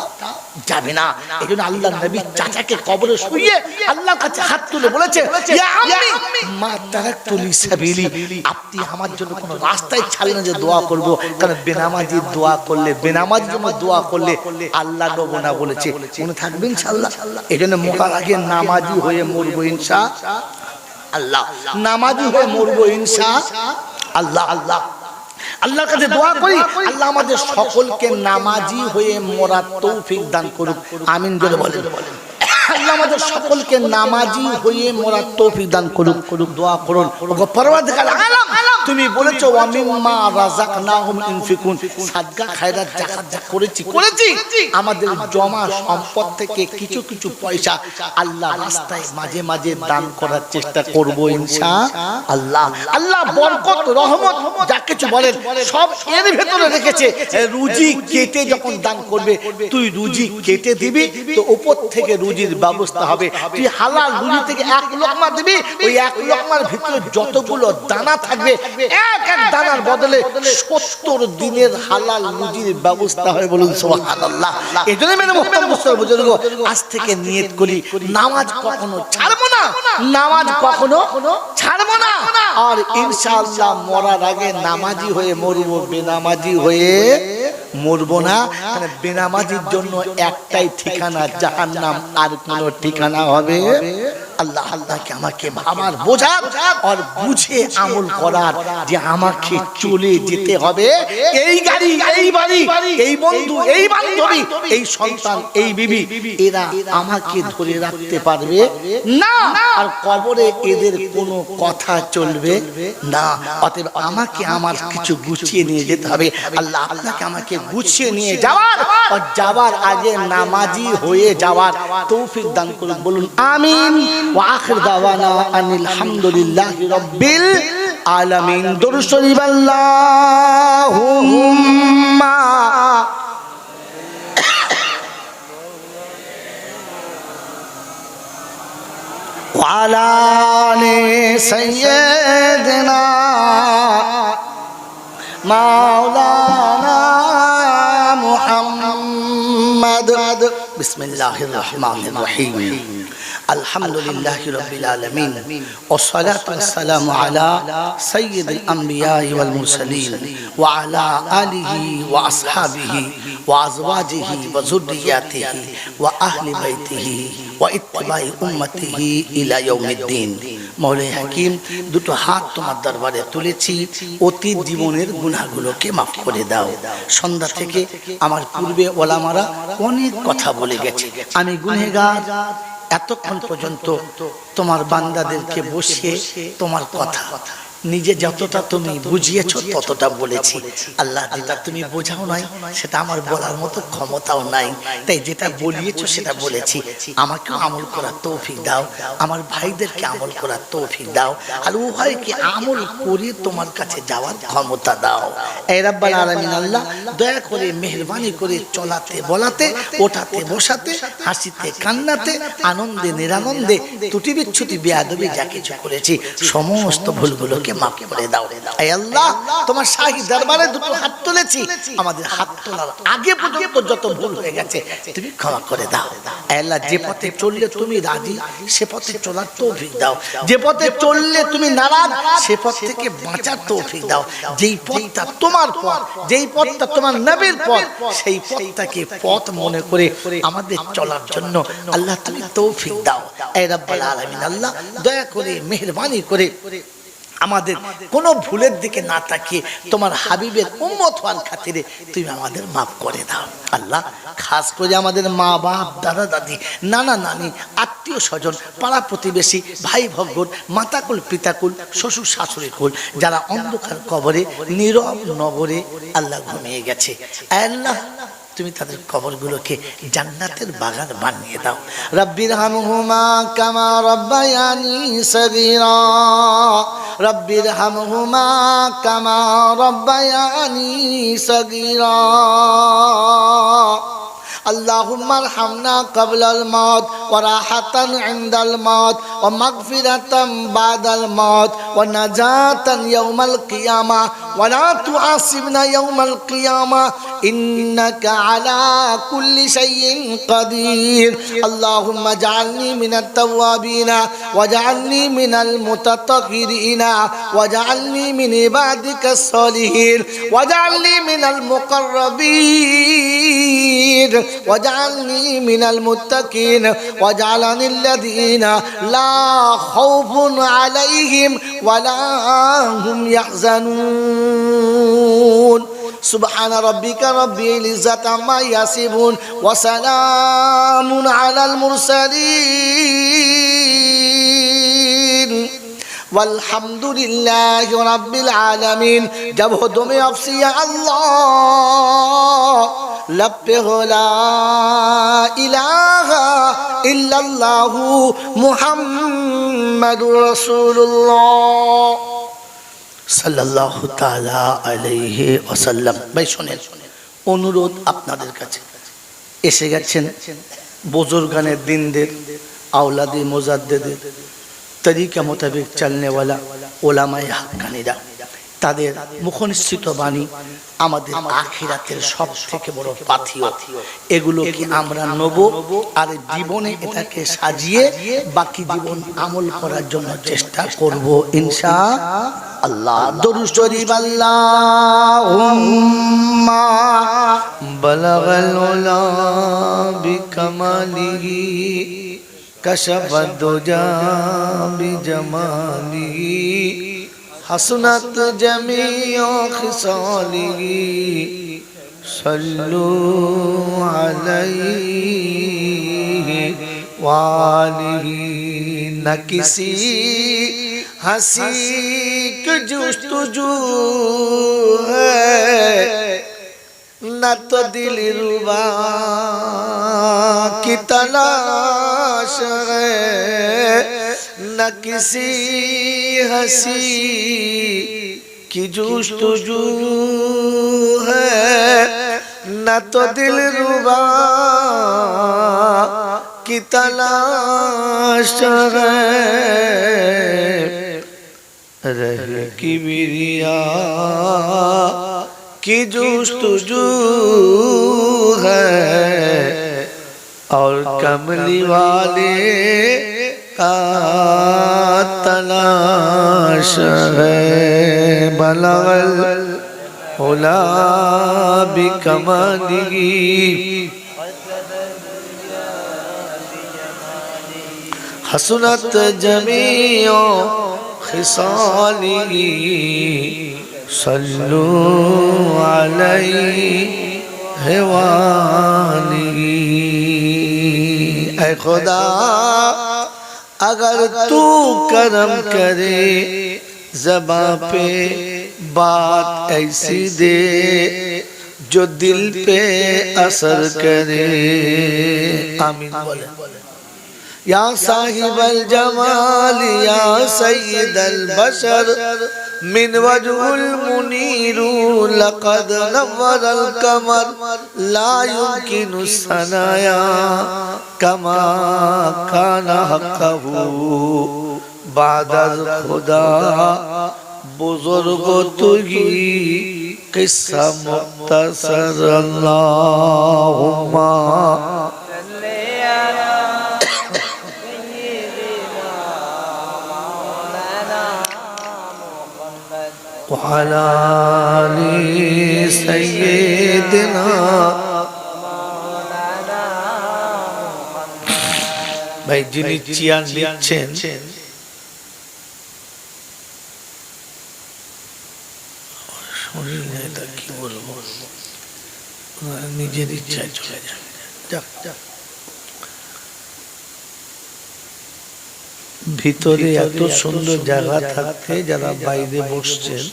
যাবে না। এই জন্য আল্লাহ নবী চাচাকে কবরে শুইয়ে আল্লাহর কাছে হাত তুলে বলেছে, ইয়া আম্মি মা তারাকতু লি সাবিলি, আপনি আমার জন্য কোনো রাস্তায় ছাড়লেন যে দোয়া করব, কারণ বেনামাজির দোয়া করলে, বেনামাজির জন্য দোয়া করলে আল্লাহ দেব না বলেছে, মনে থাকবে ইনশাআল্লাহ। এই জন্য মরার আগে নামাজি হয়ে মরবো ইনশাআল্লাহ, নামাজি হয়ে মরবো ইনশাআল্লাহ। আল্লাহ আল্লাহর কাছে দোয়া করি, আল্লাহ আমাদের সকলকে নামাজি হয়ে মরার তৌফিক দান করুক, আমিন জোরে বলেন। আল্লাহ আমাদের সকলকে নামাজি হয়ে মরার তৌফিক দান করুক, দোয়া করুন। ওগো পরওয়ারদিগার আলাম, তুমি বলেছো ওয়া মিম্মা রাযাকনাহুম ইনফিকুন, সাদকা খায়রাত যাকাত যা করেছি আমাদের জমা সম্পদ থেকে কিছু কিছু পয়সা আল্লাহ রাস্তায় মাঝে মাঝে দান করার চেষ্টা করব ইনশাআল্লাহ। আল্লাহ বরকত রহমত যা কিছু বলেন সব এর ভেতরে রেখেছে। রুজি কেটে যখন দান করবে, তুই রুজি কেটে দিবি তো উপর থেকে রুজির ব্যবস্থা হবে। তুই হালাল রুজি থেকে এক লোকমা দিবি, ওই এক লোকমার ভিতরে যতগুলো দানা থাকবে এক এক দানার বদলে 70 দিনের হালাল রুজির ব্যবস্থা হয়, বলুন সুবহানাল্লাহ। এজন্য মেরে মুহতারাম মুসলিম বুজুর্গ, আজ থেকে নিয়ত করি নামাজ কখনো ছাড়বো না, নামাজ কখনো ছাড়বো না, আর ইনশাআল্লাহ মরার আগে নামাজি হয়ে মরবো, বেনামাজি হয়ে মরবো না। মানে বেনামাজির জন্য একটাই ঠিকানা জাহান্নাম, আর কোনো ঠিকানা হবে আল্লাহ। আল্লাহকে আমাকে ভাবার, বোঝার আর বুঝে আমল করার, যে আমাকে চলে যেতে হবে। এই গাড়ি, এই বাড়ি, এই বন্ধু, এই বান্ধবী, এই সন্তান, এই বিবি, এরা আমাকে ধরে রাখতে পারবে না, আর কবরে এদের কোনো কথা চলবে না। অতএব আমাকে আমার কিছু গুছিয়ে নিয়ে যেতে হবে। আল্লাহ আপনাকে আমাকে গুছিয়ে নিয়ে যাওয়ার, আর যাওয়ার আগে নামাজি হয়ে যাওয়ার তৌফিক দান করুন, বলুন আমিন। ওয়া আখির দাওয়ানা আনিল হামদুলিল্লাহি রাব্বিল আলামিন। দরুদ শরীফ আল্লাহুম্মা ওয়া আলা আলি সাইয়্যিদিনা মাওলানা মুহাম্মদ। বিসমিল্লাহির রহমানির রহিম। আলহামদুলিল্লাহি রাব্বিল আলামিন ওয়াস সালাতু ওয়াস সালামু আলা সাইয়্যিদিল আমবিয়া ওয়াল মুরসালিন ওয়া আলা আলিহি ওয়া আসহাবিহি ওয়া আজওয়াজিহি ওয়া যুররিয়াতিহি ওয়া আহলি বাইতিহি ওয়া ইত্তিবাই উম্মতিহি ইলা ইয়াউমিদ্দিন। মওলাই হাকিম, দুটো হাত তোমার দরবারে তুলেছি, অতীত জীবনের গুনাহগুলোকে মাফ করে দাও। সন্ধ্যা থেকে আমার পূর্বে ওলামারা অনেক কথা বলে গেছে, আমি গুনাহগার। এতক্ষণ পর্যন্ত তোমার বান্দাদেরকে বসিয়ে তোমার কথা নিজে যতটা তুমি বুঝিয়েছ ততটা বলেছি। আল্লাহ যেটা তুমি বোঝাও নাই সেটা আমার বলার মতো ক্ষমতাও নাই, তাই যেটা বলিয়েছ সেটা বলেছি। আমাকে আমল করার তৌফিক দাও, আমার ভাইদেরকে আমল করার তৌফিক দাও, আর উভয়কে আমল করে তোমার কাছে যাওয়ার ক্ষমতা দাও। এই রাব্বাল আলামিন আল্লাহ, দয়া করে মেহেরবানি করে চলাতে বলাতে, ওঠাতে বসাতে, হাসিতে কান্নাতে, আনন্দে নিরানন্দে, ত্রুটি বিচ্ছুতি বেয়াদবি যা কিছু করেছি সমস্ত ভুলগুলোকে মাফ করে দাও। হে আল্লাহ, তোমার শাহী দরবারে দুটো হাত তুলেছি, আমাদের হাত তোলার আগে পর্যন্ত যত ভুল হয়ে গেছে তুমি ক্ষমা করে দাও। হে আল্লাহ, যে পথে চললে তুমি রাজি সে পথে চলার তৌফিক দাও, যে পথে চললে তুমি নারাজ সে পথ থেকে বাঁচার তৌফিক দাও। যেই পথটা তোমার পথ, যেই পথটা তোমার নবীর পথ, সেই পথটাকে পথ মনে করে আমাদের চলার জন্য আল্লাহ তুমি তৌফিক দাও। হে রাব্বুল আলামিন আল্লাহ, দয়া করে মেহেরবানি করে আমাদের কোনো ভুলের দিকে না তাকিয়ে তোমার হাবিবের উম্মত হওয়ার খাতিরে তুমি আমাদের মাফ করে দাও। আল্লাহ, খাস করে আমাদের মা বাপ, দাদা দাদি, নানা নানি, আত্মীয় স্বজন, পাড়া প্রতিবেশী, ভাই ভগ্ন, মাতাকুল পিতাকুল, শ্বশুর শাশুড়ি কুল, যারা অন্ধকার কবরে নীরব নগরে আল্লাহ ঘুমিয়ে গেছে, আল্লাহ তুমি তাদের কবরগুলোকে জান্নাতের বাগান বানিয়ে দাও। রব্বিরহামহুমা কামা রব্বায়ানি সগীরা, রব্বিরহামহুমা কামা রব্বায়ানি সগীরা। اللهم ارحمنا قبل الموت وراحة عند الموت ومغفرة بعد الموت ونجاة يوم القيامة ولا تعاصبنا يوم القيامة إنك على كل شيء قدير. اللهم اجعلني من التوابين واجعلني من المتطهرين واجعلني من عبادك الصالحين واجعلني من المقربين واجعلني من المتقين واجعلني الذين لا خوف عليهم ولا هم يحزنون. سبحان ربك رب العزة عما يصفون وسلام على المرسلين والحمد لله رب العالمين. जब हो तुम्हें अफसी अल्लाह लब्बे हो ला इलाहा इल्लल्लाहु मुहम्मदुर रसूलुल्लाह সাল্লাল্লাহু তাআলা আলাইহি ওয়াসাল্লাম। ভাই শুনেন, অনুরোধ আপনাদের কাছে, এসে গেছেন বুজুর্গানের দিনদের, আওলাদে মুজাদ্দেদের, তরিকা মোতাবেক চলনেওয়ালা ওলামায়ে হাক্কানিরা, তাদের মুখনিসৃত বাণী আমাদের আখিরাতের সব থেকে বড় পাথেয়। এগুলোকে আমরা নেব আর জীবনে এটাকে সাজিয়ে বাকি জীবন আমল করার জন্য চেষ্টা করব ইনশাআল্লাহ। দরুদ শরীফ আল্লাহুম্মা বালাগাল উলা বিকামালিহি কাশাফাদ দুজা বিজামালিহি حسنت جميع خصاله صلوا عليه وآله. نہ کسی ہنسی کی جستجو ہے نہ تو دل ربا کی تلاش ہے نہ کسی ہنسی کی جستجو ہے نہ تو دل ربا کی تلاش ہے. رہ کبریا کی جستجو ہے اور کملی والے کا تلاش ہے. بلغل علا بکمالہ حسنت جمیع خصالہ صلوا علیہ وآلہ. اے خدا اگر تو کرم کرے زباں پہ بات ایسی دے جو دل پہ اثر کرے. آمین بولے. یا صاحب الجمال یا سید البشر من وجه المنیر لقد نور القمر لا يمكن الثنايا كما كان حقه بعد الخدا. بزرگ تو ہی قصہ مختصر. اللہم وعلى آل سيدنا ভাই যিনি চেয়ার নিচ্ছেন কি বলবো, নিজের ইচ্ছায় চলে যাবে। ভিতরে এত সুন্দর জায়গা থাকতে যারা বাইরে বসছেন,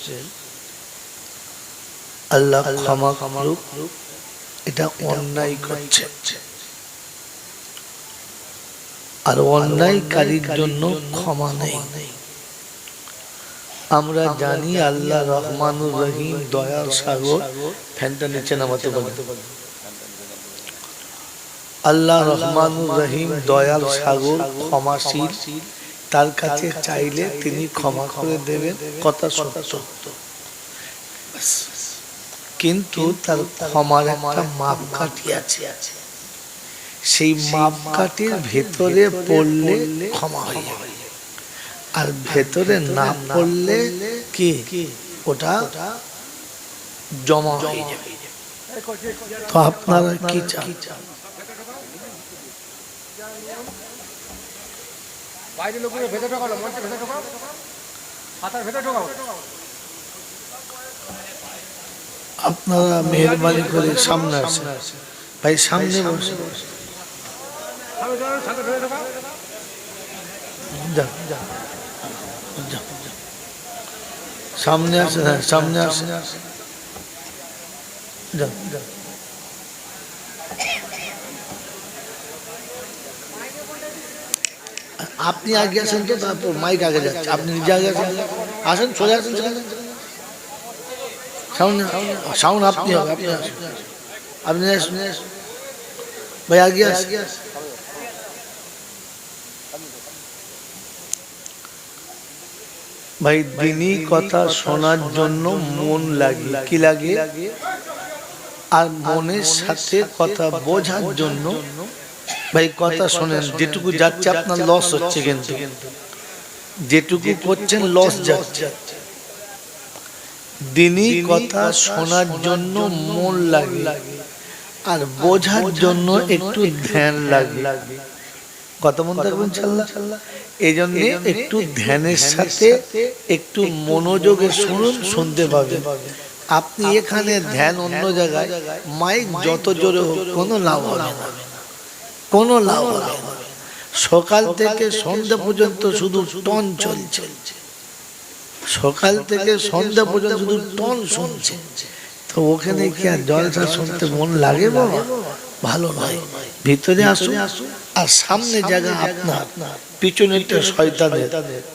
আল্লাহ ক্ষমা করুক। এটা অন্যায় করছে, আর অন্যায়কারীর জন্য ক্ষমা নেই। আমরা জানি আল্লাহ রহমানুর রহিম, দয়াল সাগর। ফ্যানটা নিচে নামাতে বলে। আল্লাহ রহমানুর রহিম, দয়াল সাগর, ক্ষমাশীল। তার কাছে চাইলে তিনি ক্ষমা করে দেবেন, কথা সত্য। কিন্তু তার ক্ষমার একটা মাপকাঠি আছে। সেই মাপকাঠির ভেতরে পড়লে ক্ষমা হয়ে যাবে, আর ভেতরে না পড়লে কি ওটা জমা হয়ে যাবে। তো আপনারা কি চান? আপনারা মেহরবানি করে সামনে আসেন ভাই, সামনে বসে। সামনে আসেন, হ্যাঁ সামনে আসেন। আপনি আগে আসেন তো, তারপর মাইক আগে যাচ্ছে। আপনি নিজে আগে আসেন, আসেন, চলে আসেন। সাউন্ড আপনি হবে, আপনি আসেন, আপনি আসেন ভাই, আগে আসেন। ভাই দিনই কথা শোনার জন্য মন লাগে, কি লাগে? আর মনের সাথে কথা বোঝার জন্য ভাই কথা শোনেন। যেটুকু যাচ্ছে আপনার লস হচ্ছে, কিন্তু যেটুকু করছেন লস যাচ্ছে। দিনই কথা শোনার জন্য মন লাগে, আর বোঝার জন্য একটু ধ্যান লাগে। কথা মন থাকবেন ইনশাআল্লাহ। এই জন্য একটু ধ্যানের সাথে একটু মনোযোগে শুনুন, শুনতে পাবেন। আপনি এখানে ধ্যান অন্য জায়গায়, মাইক যত জোরে হোক কোনো লাভ হবে না, কোনো লাভ হবে না। সকাল থেকে সন্ধ্যা পর্যন্ত শুধু টন চলছে, সকাল থেকে সন্ধ্যা পর্যন্ত শুধু টন শুনছে। তো ওখানে কি আর জলসা শুনতে মন লাগে বাবা? ভালো নয়। ভিতরে আসুন, আর সামনে জায়গা আপনার, পিছনেরটা শয়তানের।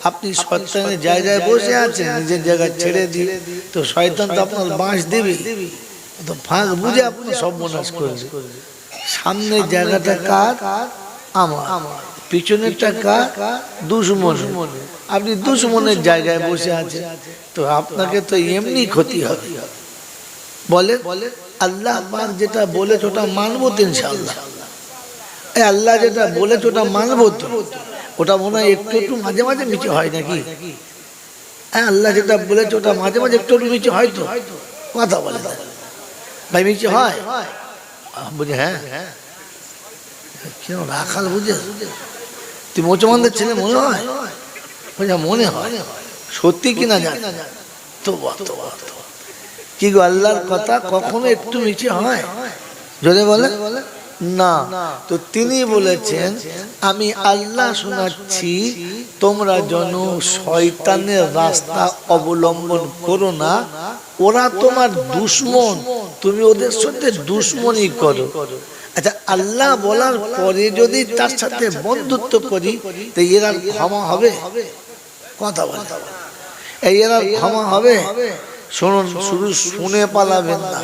আপনি শয়তানের জায়গায় বসে আছেন, নিজের জায়গায় ছেড়ে দিয়ে, তো শয়তান তো আপনার বাঁশ দেবে, তো ফাঁক বুঝে আপনার সর্বনাশ করবে। সামনে জায়গাটা কার? আমার। পিছনেরটা কার? দুশমন। আপনি দুশমনের জায়গায় বসে আছেন, তো আপনাকে তো এমনি ক্ষতি হবে। বলে আল্লাহ পাক যেটা বলেছে ওটা মানবো তো ইনশাআল্লাহ। আল্লাহ যেটা বলেছে ওটা মানবো তো। ওটা মনে হয় একটু একটু মাঝে মাঝে মিছে হয় নাকি? হ্যাঁ, আল্লাহ যেটা বলেছে ওটা মাঝে মাঝে একটু একটু মিছে হয় তো। কথা বলে ভাই, মিছে হয় বুঝে? হ্যাঁ, কেন রাখাল বুঝে? তুই মুসলমানদের ছেলে মনে হয়? মনে হয় সত্যি কিনা জানি তো। কি গো, আল্লাহর কথা কখনো একটু নিচে হয়? যদি বলে না, তো তিনি বলেছেন আমি আল্লাহ শোনাচ্ছি, তোমরা যেন শয়তানের রাস্তা অবলম্বন করো না। ওরা তোমার দুশমন, তুমি ওদের সাথে দুশমনি করো। আচ্ছা, আল্লাহ বলার পরে যদি তার সাথে বন্ধুত্ব করি, তো এর আর ক্ষমা হবে? কথা বলে এর আর ক্ষমা হবে? শুনুন, শুধু শুনে পালাবেন না,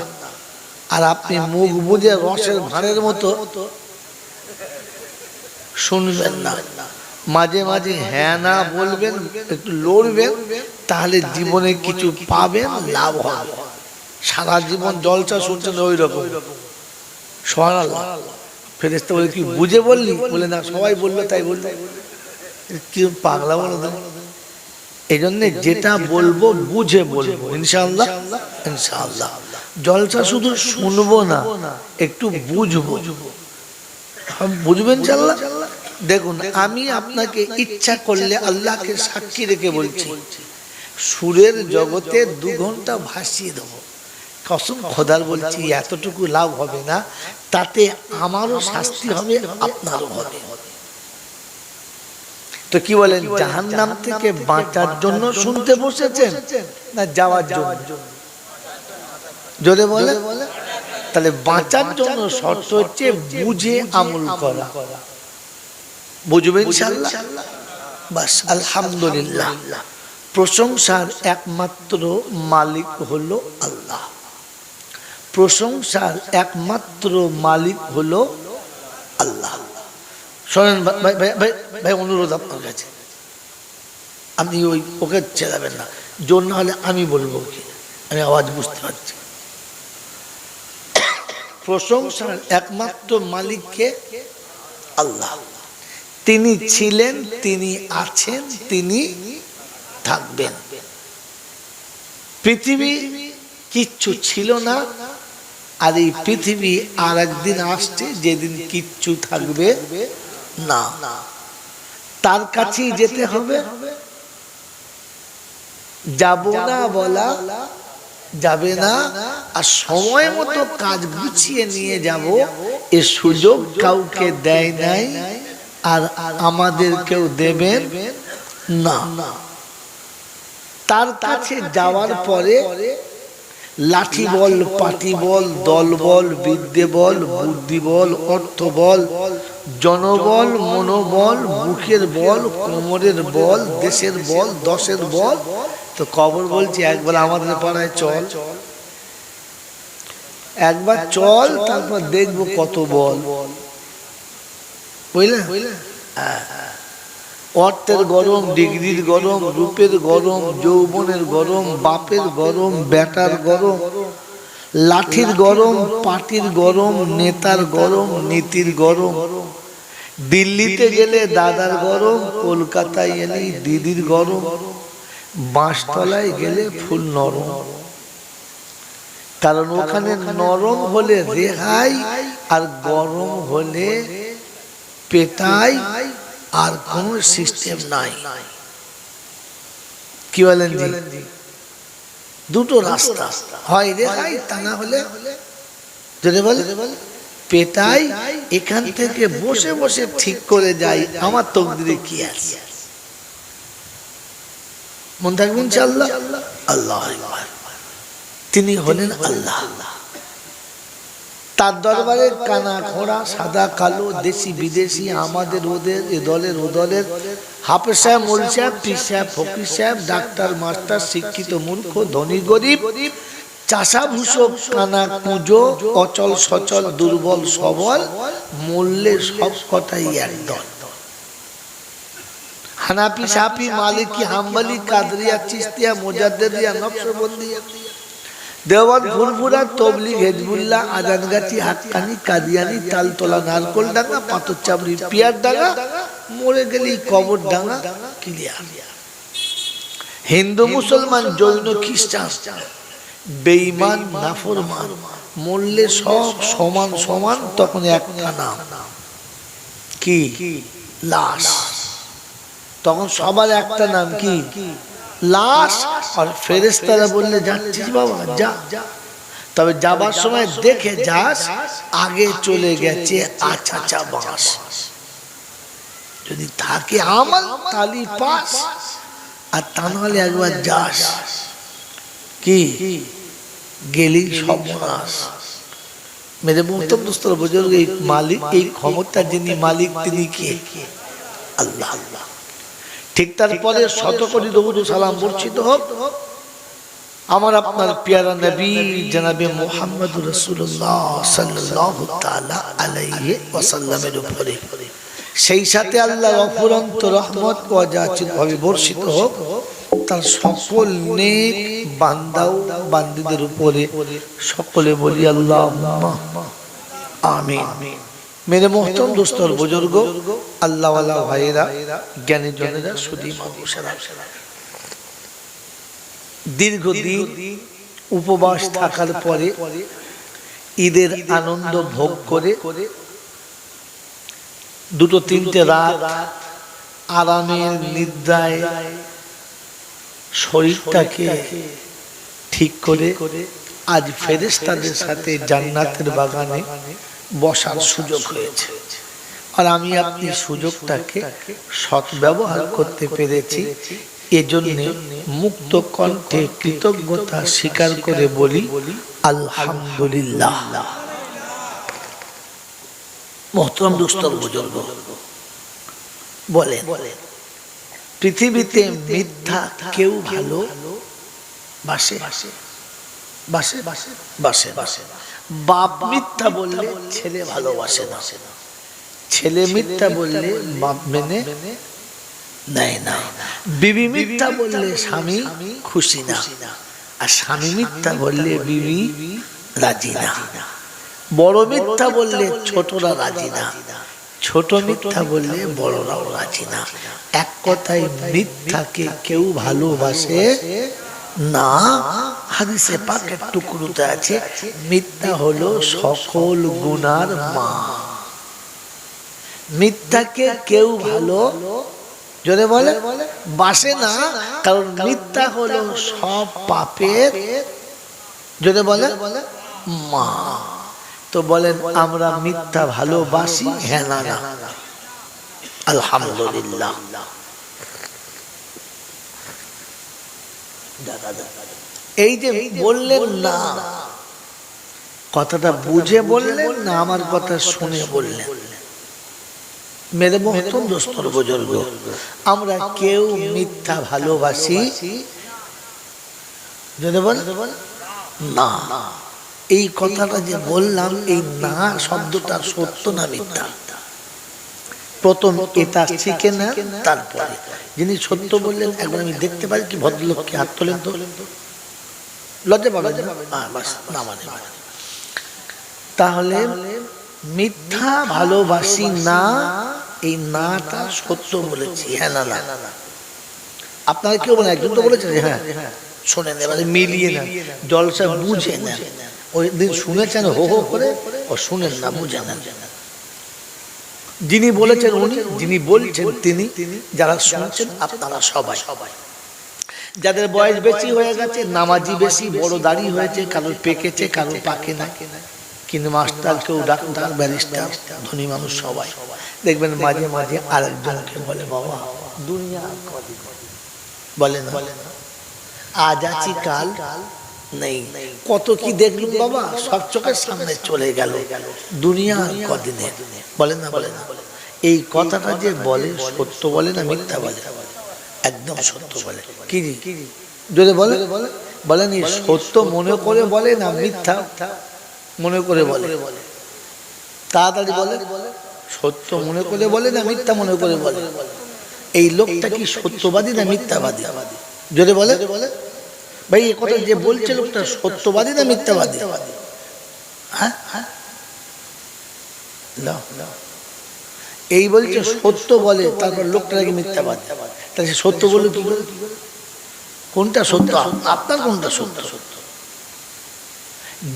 আর আপনি মুখ বুঝে রসের ভাঁড়ের মতো শুনবেন না। মাঝে মাঝে হ্যাঁ না বলবেন, একটু লড়বেন, তাহলে জীবনে কিছু পাবেন, লাভ হবে। সারা জীবন জলসা শুনছেন ওই রকম। সুবহানাল্লাহ। ফেরেশতা বলে কি বুঝে বললি? বলে না, সবাই বললো তাই বললো। কি পাগলা বলো? এই জন্য যেটা বলবো বুঝে বলবো, ইনশাআল্লাহ। ইনশাআল্লাহ জলসা শুধু শুনবো না, একটু বুঝবো, বুঝবেন ইনশাআল্লাহ। দেখুন, আমি আপনাকে ইচ্ছা করলে আল্লাহকে সাক্ষী রেখে বলছি, সুরের জগতে 2 ঘন্টা ভাসিয়ে দেবো। কসম খোদার বলছি, এতটুকু লাভ হবে না, তাতে আমারও শাস্তি হবে, আপনারও হবে। তো কি বলেন, জাহান্নাম থেকে বাঁচার জন্য শুনতে বসেছেন না যাওয়ার জন্য? যদি বলে তাহলে বাঁচার জন্য শর্ত হচ্ছে বুঝে আমল করা। বুঝবেন ইনশাআল্লাহ? বাস আলহামদুলিল্লাহ। প্রশংসার একমাত্র মালিক হলো আল্লাহ। প্রশংসার একমাত্র মালিক হলো আল্লাহ। শোনেন ভাই ভাই ভাই ভাই, অনুরোধ আপনার কাছে, আপনি ওই ওকে চেলাবেন না, জোর না হলে আমি বলবো কি, আমি আওয়াজ বুঝতে পারছি। প্রশংসার একমাত্র মালিককে আল্লাহ। তিনি ছিলেন, তিনি আছেন, তিনি থাকবেন। পৃথিবী কিচ্ছু ছিল না, আর এই পৃথিবী আর একদিন আসছে যেদিন কিচ্ছু থাকবে না। তার কাছেই যেতে হবে। যাব না বলা যাবে না, আর সময় মতো কাজ গুছিয়ে নিয়ে যাব এ সুযোগ কাউকে দেয় নাই, আর আমাদেরকেও দেবেন না। তার কাছে যাওয়ার পরে লাঠি বল, পাটি বল, দল বল, বিদ্যে বল, বুদ্ধি বল, অর্থ বল, জনবল, মনোবল, বুকের বল, কোমরের বল, দেশের বল, দশের বল, তো কবর বলছি একবার আমাদের পাড়ায় চল, একবার চল, তারপর দেখবো কত বল। বুঝলে? অর্থের গরম, ডিগ্রির গরম, রূপের গরম, যৌবনের গরম, বাপের গরম, বেটার গরম, লাঠির গরম, পাটির গরম, নেতার গরম, নীতির গরম। দিল্লিতে গেলে দাদার গরম, কলকাতায় এলে দিদির গরম, বাঁশতলায় গেলে ফুল নরম। কারণ ওখানে নরম হলে রেহাই, আর গরম হলে পেটাই, আর কোন সিস্টেম নাই। কি বলেন জি? দুটো রাস্তা, হয় রেহাই, তা না হলে যদি বলে পেটাই। এখান থেকে বসে বসে ঠিক করে যাই আমার তকদিরে কি আছে। মন থাকবেন ইনশাআল্লাহ। আল্লাহ তিনি হলেন আল্লাহ। তার দরবারে কানা খোঁড়া, সাদা কালো, দেশি বিদেশি, আমাদের ওদের, এ দলের ও দলের, হাফেজ সাহেব, মোল সাহেব, পীর সাহেব, ফকির সাহেব, ডাক্তার, মাস্টার, শিক্ষিত, মূর্খ, ধনী, গরিব, চাষা, ভূষক, কানা, কুঁজো, অচল সচল, দুর্বল সবল, মূল্যে সব কটাই একদল। হানাফি, সাফি, মালিকি, হাম্বলি, কাদরিয়া, চিশতিয়া, মুজাদ্দিদিয়া, নকশবন্দিয়া, দেওয়ান, ফুরফুরা, তবলিগ, হেজবুল্লাহ, আজানগাছি, হাক্কানি, কাদিয়ানি, তালতলা, নারকোলডাঙ্গা, পাথরচাবড়ি, পিয়ারডাঙ্গা, মরে গেলি কবর ডাঙ্গা, ক্লিয়ার। হিন্দু, মুসলমান, জৈন, খ্রিস্টান, বেঈমান, নাফরমান, মরলে সব সমান সমান, তখন একটা নাম কি? লাশ। তখন সবার একটা নাম কি? লাশ। আর ফেরেশতারা বললে যাচ্ছিস বাবা যা, তবে যাবার সময় দেখে যাস আগে চলে গেছে আচ্ছা বাস। যদি থাকে আমল তালি পাস, আর তা নাহলে একবার যাস কি গেলি সর্বনাশ। মেরে মোহতরম দোস্তরা, বুজুর্গ, এই মালিক, এই ক্ষমতা যিনি মালিক, তিনি কে? আল্লাহ। ঠিক তারপরে শত কোটি দরুদ ও সালাম বর্ষিত হোক আমার আপনার প্যারা নবী জনাবে মুহাম্মদুর রাসূলুল্লাহ সাল্লাল্লাহু তাআলা আলাইহি ওয়াসাল্লামের উপরে। সেই সাথে আল্লাহর অফুরন্ত রহমত ও অযাচিত ভাবে বর্ষিত হোক তার সকল নেক বান্দা ও বান্দীদের উপরে। সকলে বলি আল্লাহুম্মা আমিন। मेरे मोहतरम दोस्तों और बुजुर्गों, अल्लाह वाला भाईरा, ज्ञानी जनेरा, सुधी মানুষেরা, দীর্ঘদিন উপবাস থাকার পরে ঈদের আনন্দ ভোগ করে দুটো তিনটে রাত আরামের নিদ্রায় শরীরটাকে ঠিক করে আজ ফেরেশতাদের সাথে জান্নাতের বাগানে বসার সুযোগ হয়েছে। আর আমি আপনি সুযোগটাকে সৎ ব্যবহার করতে পেরেছি। এজন্য মুক্ত কণ্ঠে কৃতজ্ঞতা স্বীকার করে বলি আলহামদুলিল্লাহ। মোহতরম দোস্তর বুজুর্গ, বলেন পৃথিবীতে মিথ্যা কেউ ভালো বাসে? বাসে বাসে বাসে। বাপ মিথ্যা বললে ছেলে ভালোবাসে না, ছেলে মিথ্যা বললে বাপ মেনে নেয় না, বিবি মিথ্যা বললে স্বামী খুশি না, আর স্বামী মিথ্যা বললে বিবি রাজি না, বড় মিথ্যা বললে ছোটরা রাজি না, ছোট মিথ্যা বললে বড়রাও রাজি না। এক কথায় মিথ্যাকে কেউ ভালোবাসে না। হাদিসে পাকের টুকরোতে আছে, মিথ্যা হলো সকল গুনার মা। মিথ্যাকে কেউ ভালো জোরে বলে বাসে না, কারণ মিথ্যা হলো সব পাপের জোরে বলে মা। তো বলেন আমরা মিথ্যা ভালোবাসি? হ্যাঁ না না? আলহামদুলিল্লাহ। এই যে বললেন না, কথাটা বুঝে বললেন না আমার কথা শুনে বললেন? মেরে মোহতরম দোস্তর বুজুর্গ, আমরা কেউ মিথ্যা ভালোবাসি যদি বল না। এই কথাটা যে বললাম, এই না শব্দটা সত্য না মিথ্যা? প্রথম এটা শিখে না, তারপরে যিনি সত্য বললেন একবার আমি দেখতে পারি কি? ভদ্রলোককে হাত তোলেন তো, লজ্জা পাবেন না মানে। তাহলে মিথ্যা ভালোবাসি না, এই নাটা সত্য বলেছি, হ্যাঁ না না? আপনারা কেউ বলেন, একজন তো বলেছেন হ্যাঁ, শোনেন এবারে মিলিয়ে নেন, জলসা বুঝে নেন। ওই দিন শুনেছেন হো হো করে, ও শুনেন না, বুঝে নেন। যিনি বলেছেন উনি, যিনি বলছেন তিনি, যারা শুনছেন আপনারা সবাই। যাদের বয়স বেশি হয়ে গেছে, নামাজি বেশি, বড় দাড়ি হয়েছে, কারোর পেকেছে কারোর পাকে না, কিন্তু মাস্টার, কেউ ডাক্তার, ব্যারিস্টার, ধনী মানুষ সবাই দেখবেন মাঝে মাঝে আরেকজনকে বলে বাবা দুনিয়া কদিন, বলে না আজ আছি কাল নেই। কত কি দেখলুম বাবা, সব চোখের সামনে চলে গেল, দুনিয়া কদিনে, বলে না? বলে না? এই কথাটা যে বলে সত্য বলে না মিথ্যা বলে? একদম সত্য বলে। কি যদি বলে বলেন সত্য মনে করে বলে না মিথ্যা মনে করে বলে? তাড়াতাড়ি বলে, সত্য মনে করে বলে না মিথ্যা মনে করে বলে? এই লোকটা কি সত্যবাদী না মিথ্যাবাদী? যদি বলে ভাই এ কথা যে বলছে লোকটা সত্যবাদী না মিথ্যাবাদী? হ্যাঁ, এই বলছে সত্য বলে, তারপর লোকটা নাকি মিথ্যাবাদী। তাহলে সত্য বলে কি? কোনটা সত্য? আপনার কোনটা সত্য?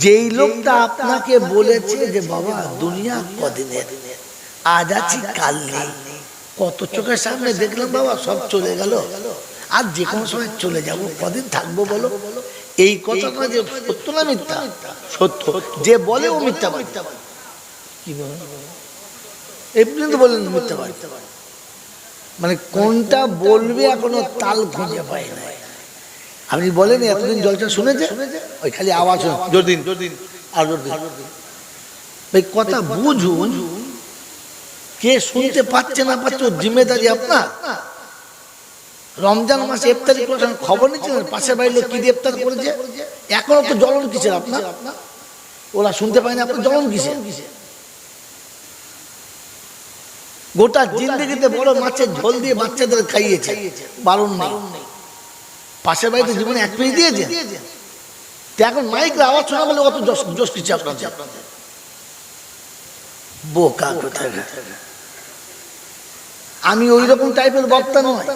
যেই লোকটা আপনাকে বলেছে যে বাবা দুনিয়া কদিনের, আজ আছি কাল নেই, কত চোখের সামনে দেখলাম বাবা সব চলে গেল, আর যে কোনো সময় চলে যাব, কদিন থাকবো বলো? এই কথাটা যে সত্য না মিথ্যা? সত্য। যে বলে ও মিথ্যাবাদী। কি বলে? এই পর্যন্ত বলেন মিথ্যাবাদী। মানে কোনটা বলবে এখনো তাল খুঁজে পায় না। আপনি বলেন এতদিন জলসা শুনেছে, ওই খালি আওয়াজ জোরদিন আর জোরদিন। এই কথা বুঝুন, কে শুনতে পাচ্ছে না পাচ্ছে ওর জিম্মেদারি আপনার। রমজান মাসে ইফতারি করেছেন, খবর নিচ্ছেন পাশের বাড়ির লোক কি দিয়ে ইফতার করেছে, এখনো তো জ্বলন কিসের আপনার? ওরা শুনতে পায় না, আপনার জ্বলন কিসের? গোটা জিন্দেগিতে বড় মাছের ঝোল দিয়ে বাচ্চাদের খাইয়েছে, বারণ নেই। পাশের বাড়িতে জীবনে এক পেয়ে দিয়েছে, এখন মাইকের আওয়াজ শোনা বলে অত জোশ কিছু আপনাদের? বোকা কোথায়! আমি ওই রকম টাইপের বক্তা নয়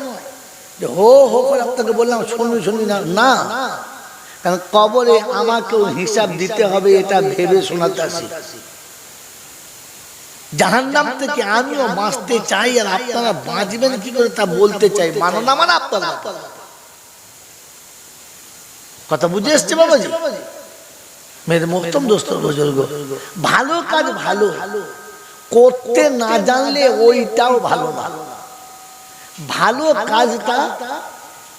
যে হো হো করে আপনাকে বললাম শুনবি না, না। কারণ কবরে আমাকেও হিসাব দিতে হবে, এটা ভেবে শোনাতে আসি। জাহান্নাম থেকে আমিও বাঁচতে চাই, আর আপনারা বাঁচবেন কি করে তা বলতে চাই। মানো না মানে আপনারা কথা বুঝে এসছে বাবাজি? মেরে মোহতরম দোস্ত বুজুর্গ, ভালো কাজ ভালো করতে না জানলে ওইটাও ভালো না। ভালো কাজটা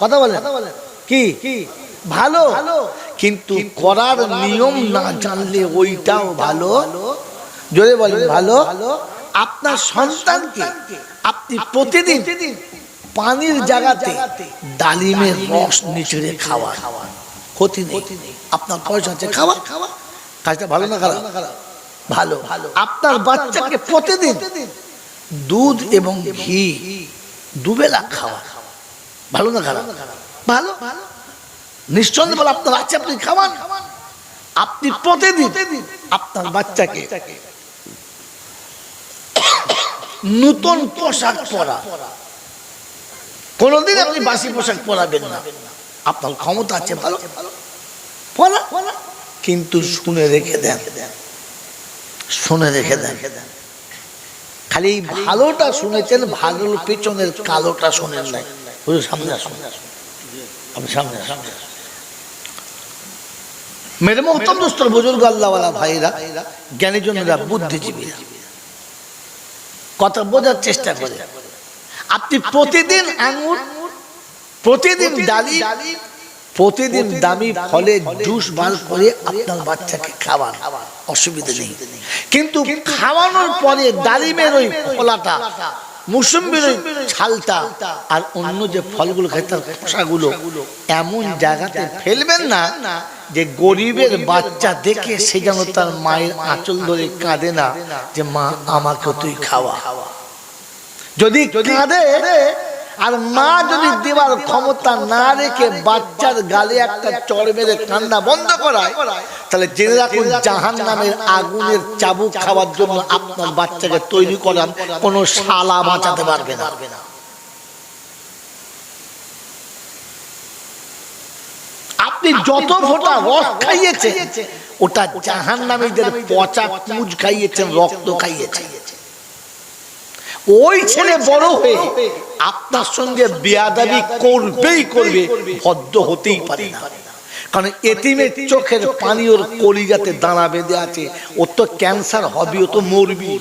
কথা বলেন কি ভালো, কিন্তু করার নিয়ম না জানলে ওইটাও ভালো। জোরে বলেন ভালো। আপনার সন্তানকে আপনি প্রতিদিন পানির জায়গাতে ডালিমের রস নিচড়ে খাওয়া, ক্ষতি নেই। আপনার পয়সা আছে, খাওয়া, কাজটা ভালো না খারাপ? ভালো। আপনার বাচ্চাকে প্রতিদিন দুধ এবং ঘি দুবেলা খাওয়া, ভালো না খারাপ? ভালো। নিঃসন্দেহে বলে আপনার বাচ্চা আপনি খাওয়ান। আপনি প্রতিদিন আপনার বাচ্চাকে নতুন পোশাক পরা, কোনদিন আপনি বাসি পোশাক পরাবেন না। আপনার ক্ষমতা আছে, ভালো পরা, কিন্তু শুনে রেখে দেন, শুনে রেখে দেন। খালি ভালোটা শুনেছেন, ভালোর পেছনের কালোটা শোনেন নাই। সামনে আসুন, আপনি সামনে আসুন। মেরে মোহতম দোস্তর, বুজুর্গ, আল্লাহওয়ালা ভাইরা, জ্ঞানীজনেরা, বুদ্ধিজীবীরা, কথা বোঝার চেষ্টা করে। আপনি প্রতিদিন আঙুর, প্রতিদিন ডালিম, প্রতিদিন দামি ফলের জুস বার করে আপনার বাচ্চাকে খাওয়ান, অসুবিধা নেই। কিন্তু খাওয়ানোর পরে ডালিমের ওই ফলাটা, মুসম্বির ওই ছালটা আর অন্য যে ফলগুলো খায় তার খোসাগুলো এমন জায়গাতে ফেলবেন না যে গরিবের বাচ্চা দেখে সে যেন তার মায়ের আঁচল ধরে কাঁদে না যে মা আমাকে তুই খাওয়া। যদি কাঁদে আর মা যদি দেওয়ার ক্ষমতা না রেখে বাচ্চার গালে একটা চড় মেরে কান্না বন্ধ করায়, তাহলে জেনে রাখুন জাহান্নামের আগুনের চাবুক খাওয়ার জন্য আপনার বাচ্চাকে তৈরি করান কোনো শালা বাঁচাতে পারবে না। আপনি যত ফোঁটা রস খাইয়েছেন ওটা জাহান্নামীদের পচা পুঁজ খাইয়েছেন, রক্ত খাইয়েছেন। ওই ছেলে বড় হয়ে আপনার সঙ্গে বেয়াদবি করবেই করবে, ভদ্র হতেই পারে না। কারণ এতিমের চোখের পানি ওর কলিজাতে দানা বেঁধে আছে, ওর তো ক্যান্সার হবে, ও তো মরবি।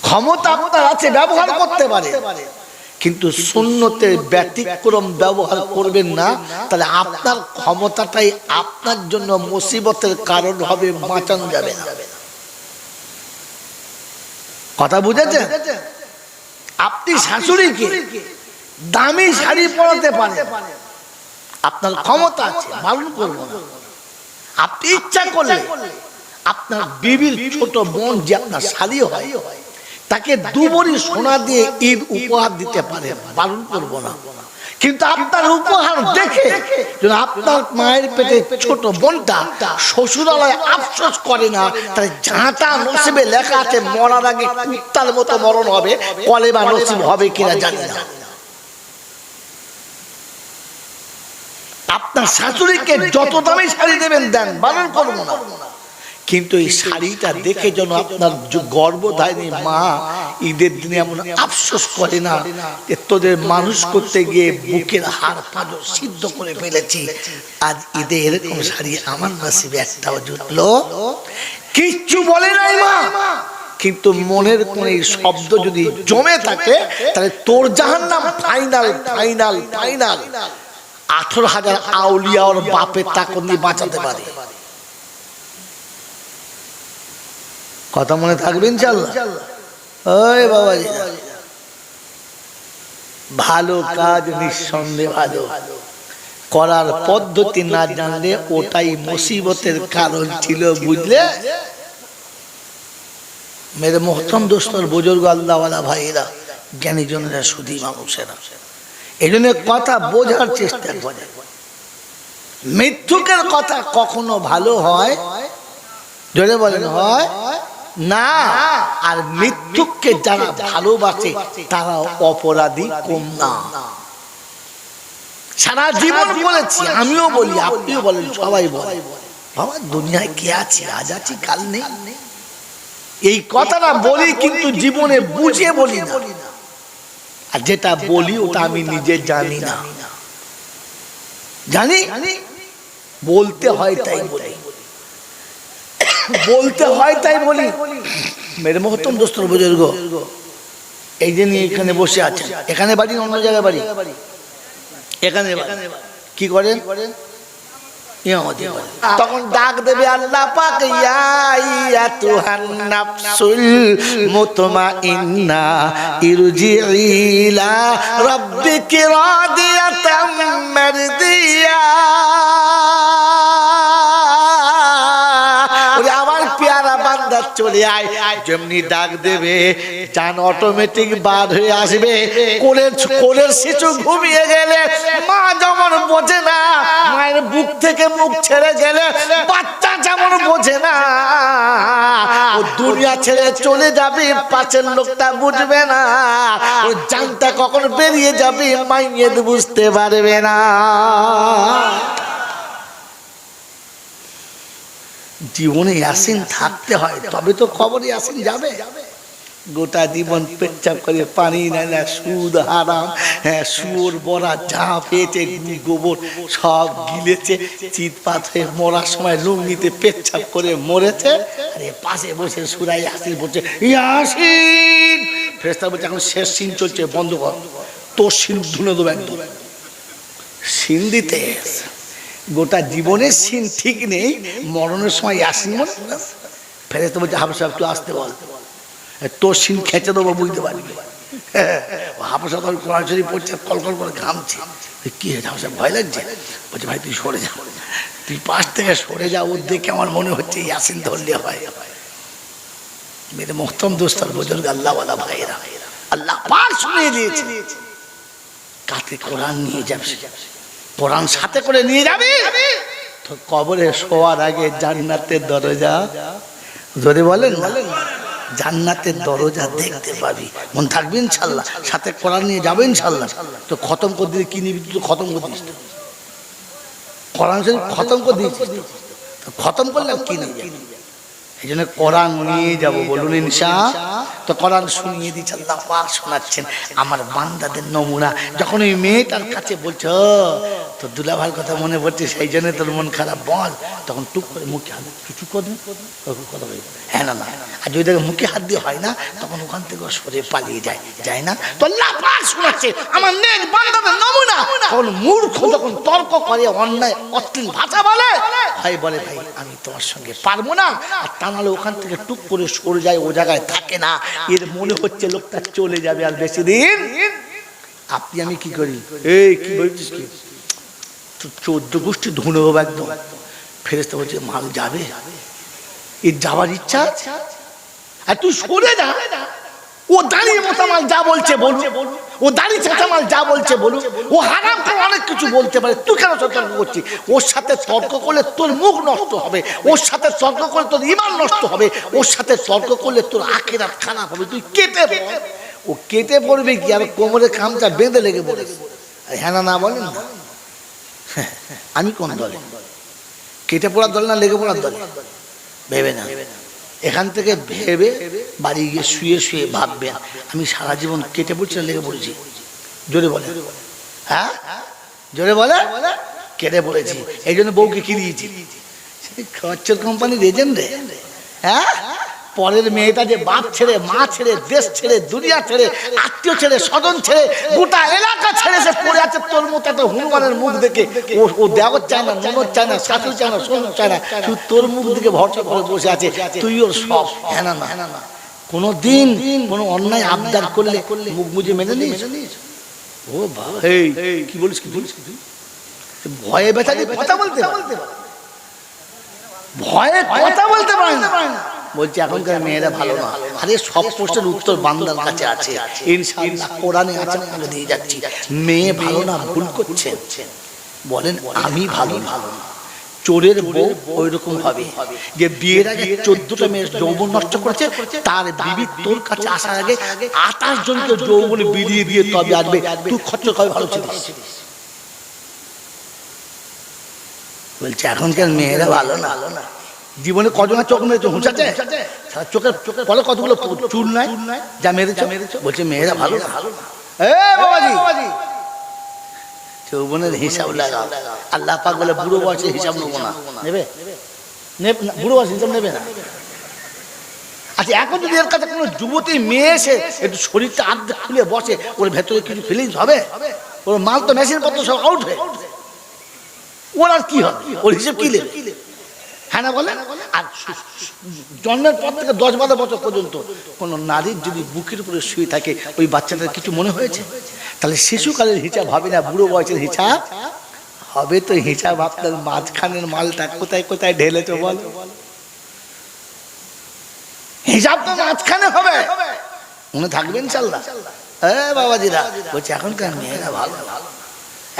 ক্ষমতা আপনার আছে, ব্যবহার করতে পারে, কিন্তু সুন্নতের ব্যতিক্রম ব্যবহার করবেন না, তাহলে আপনার ক্ষমতাটাই আপনার জন্য মুসিবতের কারণ হবে, বাঁচানো যাবে না। কথা বুঝেছেন? আপনি শাশুড়িকে দামি শাড়ি পরাতে পারেন, আপনার ক্ষমতা আছে, পালন করবো না। আপনি ইচ্ছা করলে আপনার বিবির ছোট বোন যে আপনার শালি হয় তাকে 2 ভরি সোনা দিয়ে ঈদ উপহার দিতে পারেন, পালন করবো না। কিন্তু আপনার উপহার দেখে যেন আপনার মায়ের পেটে ছোট বোনটা শ্বশুরালয়ে আফসোস করে না, তাই ঝাঁটা নসিবে লেখা আছে মরার আগে কুত্তার মতো মরণ হবে, কলেবা নসিব হবে কিনা জানি না। আপনার শাশুড়িকে যত দামি শাড়ি দেবেন দেন, পালন করবো না। কিন্তু এই শাড়িটা দেখে যেন আপনার গর্ভধারিণী মা ঈদের দিনে এমন আফসোস করে না যে তোদের মানুষ করতে গিয়ে বুকের হাড় পাঁজর সিদ্ধ করে ফেলেছি, আজ ঈদে এরকম শাড়ি আমার নসিবে একটাও জুটলো। কিচ্ছু বলে নাই মা, কিন্তু মনের কোন শব্দ যদি জমে থাকে তাহলে তোর জাহান্নাম ফাইনাল ফাইনাল ফাইনাল। 18,000 আউলিয়া ওর বাপের তাকত নিয়ে বাঁচাতে পারে। কথা মনে থাকবে ইনশাআল্লাহ। ওই বাবাজি, ভালো কাজ নিঃসন্দেহে ভালো, করার পদ্ধতি না জানলে ওটাই মুসিবতের কারণ ছিল, বুঝলে? মেরে মোহতরম দোস্তর, বুজুর্গ, আল্লাহওয়ালা ভাইরা, জ্ঞানীজনেরা, সুধী মানুষেরা, এই জন্য কথা বোঝার চেষ্টা করে। মিথ্যুকের কথা কখনো ভালো হয়, জোরে বলেন, হয় না। আর মৃত্যুকে যারা ভালোবাসে তারা অপরাধী কম না। সারা জীবন বলেছি, আমিও বলি, আপনিও বলেন, সবাই বলে, বাবা দুনিয়ায় কে আছে, আজ আছি কাল নেই। এই কথাটা বলি কিন্তু জীবনে বুঝে বলি না, আর যেটা বলি ওটা আমি নিজে জানি না। জানি বলতে হয় তাই বলি, বলতে হয় তাই বলি। মেরে মোহতরম দোস্তর, বুজুর্গ, এই যে নিয়ে এখানে বসে আছেন, এখানে বাড়ি অন্য জায়গায় বাড়ি? এখানে কি করেন? তখন ডাক দেবে আল্লাহ পাক, ইয়া আইয়াতুহান নাফসুল মুতমাইন্না ইরজিই ইলা রাব্বিকি রাদিয়াতাম মারদিয়া। আমার পেয়ারা বান্দা চলে আয়। যেমনি ডাক দেবে জান অটোমেটিক বার হয়ে আসবে। কোলের শিশু ঘুমিয়ে গেলে মা যেমন বোঝে না, মায়ের বুক থেকে মুখ ছেড়ে গেলে বাচ্চা যেমন বোঝে না, ও দুনিয়া ছেড়ে চলে যাবে পাশের লোকটা বুঝবে না, ও জানটা কখন বেরিয়ে যাবে মাইয়ের বুঝতে পারবে না। জীবনে ইয়াসিন থাকতে হয়, তবে তো খবরে ইয়াসিন যাবে। গোটা জীবন পেচ্ছাপ করে পানি নেয় না, সুদ হারাম, হ্যাঁ সুর বড়া যা পেয়েছে গোবর সব গিলেছে, চিৎপাত হয়ে মরার সময় লুঙ্গিতে পেচ্ছাপ করে মরেছে। আরে পাশে বসে সুরাই ইয়াসিন বলছে, ইয়াসিন। ফেরেশতা বলছে এখন শেষ সিন চলছে, বন্ধ কর, তোর সিন ধুনে দেবো একদম। সিন দিতে গোটা জীবনের সিন ঠিক নেই, মরণের সময় ইয়াসিন মনে ফেরেশতা বলছে হাফেজ সাহেব একটু আসতে বল, তোর সিন খেঁচে দেবো বুঝতে পারবি। হাফেজ সাহেব কোরআন শরীফ পড়ছে, কলকল করে ঘামছে। কি হয়েছে হাফেজ সাহেব, ভয় লাগছে? বলছে ভাই তুই সরে যা, তুই পাশ থেকে সরে যা, ওর দেখে আমার মনে হচ্ছে ইয়াসিন ধরলে হয়। মেরে মোহতরম দোস্ত বুজুর্গ আল্লাহওয়ালা ভাইরা, আল্লাহ পাক শুনিয়ে দিয়েছে কাতে কোরআন নিয়ে যাবে, কোরআন সাথে করে নিয়ে যাবে তো কবরে শোয়ার আগে জান্নাতের দরজা, জোরে বলেন জান্নাতের দরজা দেখতে পাবি। মন থাকবে ইনশাল্লাহ, সাথে কোরআন নিয়ে যাবে ইনশাল্লাহ। তো খতম করে দিলে কি নিবি? তো খতম করে দিস, কোরআন শরীফ খতম করে দিয়েছিস, তো খতম করলে কি নিয়ে? এই জন্য কোরআন নিয়ে যাবো, বলুন ইনশাআল্লাহ। তো কোরআন শুনিয়ে দিচ্ছে, আল্লাহ পাক শোনাচ্ছেন আমার বান্দাদের নমুনা। যখন ওই মেয়েটার কাছে বলছো তোর দুলাভাইয়ের কথা মনে পড়ছে, সেই জন্য তোর মন খারাপ, বল। তখন টুক করে মুখে হাত চুচু করে কথা বলি, হ্যাঁ না না। আর যদি দেখে মুখে হাত দিয়ে হয় না, তখন ওখান থেকে সরে পালিয়ে যায় না। তো আল্লাহ পাক শোনাচ্ছে আমার নেক বান্দাদের নমুনা। তখন মূর্খ যখন তর্ক করে, অন্যায় অশ্লীল ভাষা বলে, ভাই বলে ভাই আমি তোমার সঙ্গে পারবো না, আর তা নাহলে ওখান থেকে টুক করে সরে যায়, ও জায়গায় থাকে না। এর মনে হচ্ছে লোকটা চলে যাবে আর বেশি দিন। আপনি আমি কি করি, এই কি বলছিস কি, 14 গোষ্ঠী ধুনে হবে একদম। ফেরেশতা বলছে মাল যাবে, এর যাওয়ার ইচ্ছা আছে, আর তুই সরে যা। ও দাঁড়িয়ে মোতামাল যা বলছে বলুন, ও দাঁড়িয়ে চেঁচামাল যা বলছে বলুন, ও হারাম করে অনেক কিছু বলতে পারে, তুই কেন তর্ক করছিস? ওর সাথে তর্ক করলে তোর মুখ নষ্ট হবে, ওর সাথে তর্ক করলে তোর ঈমান নষ্ট হবে, ওর সাথে তর্ক করলে তোর আখিরাত খারাপ হবে। তুই কেটে পড়। ও কেটে পড়বে কি, আর কোমরে খামচা বেঁধে লেগে পড়ে। হ্যাঁ না বলেন না? আমি কোন দলে? কেটে পড়ার দল না লেগে পড়ার দল? ভেবে না, এখান থেকে ভেবে বাড়ি গিয়ে শুয়ে শুয়ে ভাববেন আমি সারা জীবন কেটে পড়ছি না লেগে পড়েছি? জোরে বলে, হ্যাঁ জোরে বলে, কেটে পড়েছি। এই জন্য বউকে কি দিয়েছি? খরচের কোম্পানির এজেন্ট রে। হ্যাঁ, পরের মেয়েটা যে বাপ ছেড়ে, মা ছেড়ে, দেশ ছেড়ে, দুনিয়া ছেড়ে, আত্মীয় ছেড়ে, স্বজন ছেড়ে, গোটা এলাকা ছেড়ে সে পড়ে আছে তোর মতো একটা হনুমানের মুখ দেখে। ও দেওয়ার চায় না, ননদ চায় না, শাশুড়ি চায় না, শোন চায় না, শুধু তোর মুখ দিকে ভরসা করে বসে আছে। তুই ওর সব। হ্যাঁ না না, কোনো দিন কোনো অন্যায় আবদার করলে মুখ বুঝে মেনে নিস? ও বাবা, কি বলিস কি বলিস? ভয়ে ব্যথা দিয়ে কথা বলতে, ভয়ে কথা বলতে পারে না। বলছি এখনকার মেয়েরা ভালো না। আরে সব প্রশ্নের উত্তর বান্দার কাছে আছে, ইনশাআল্লাহ কোরআনে আছে, বলে দিয়ে যাচ্ছি। মেয়ে ভালো না, ভুল করছেন, বলেন আমি ভালো না। চোরের বউ ওই রকম ভাবে যে বিয়ের আগে 14টা মেয়ের যৌবন নষ্ট করেছে, তার বিবি তোর কাছে আসার আগে 28 জনকে যৌবনে বিলিয়ে দিয়ে তবে আসবে। তুই খরচ করে ভালো ছিলিস। বলছে এখনকার মেয়েরা ভালো না। জীবনে কজনের চোখ মেরেছে? হুঁচাচ্ছে চোখের পরে কতগুলো চুল নাই যা মেরেছে। বলছে মেয়েরা ভালো না। বাবাজি যৌবনের হিসাব লাগাও। আল্লাহ পাক বলে বুড়ো বয়সে হিসাব নেবো না। নেবে? বুড়ো বয়সে হিসাব নেবে না। আচ্ছা এখন যদি এর কাছে কোনো যুবতী মেয়ে এসে একটু শরীরটা আর্ধেক খুলে বসে, ওর ভেতরে কিছু ফিলিংস হবে? ওর মাল তো মেশিন পত্র সব আউট হয়ে, ওর আর কি হবে? ওর হিসেব কি নেবে? হ্যাঁ না বলে? আর জন্মের পর থেকে 10-12 বছর পর্যন্ত কোনো নারীর যদি বুকের উপরে শুয়ে থাকে, ওই বাচ্চাটার কিছু মনে হয়েছে? তাহলে শিশুকালের হিসাব হবে না, বুড়ো বয়সের হিসাব হবে। তো হিসাব আপনার মাঝখানের মালটা কোথায় কোথায় ঢেলেছো বল? হিসাব তো মাঝখানে হবে, মনে থাকবে ইনশাআল্লাহ। হ্যাঁ বাবাজিরা বলছে এখনকার মেয়েরা ভালো,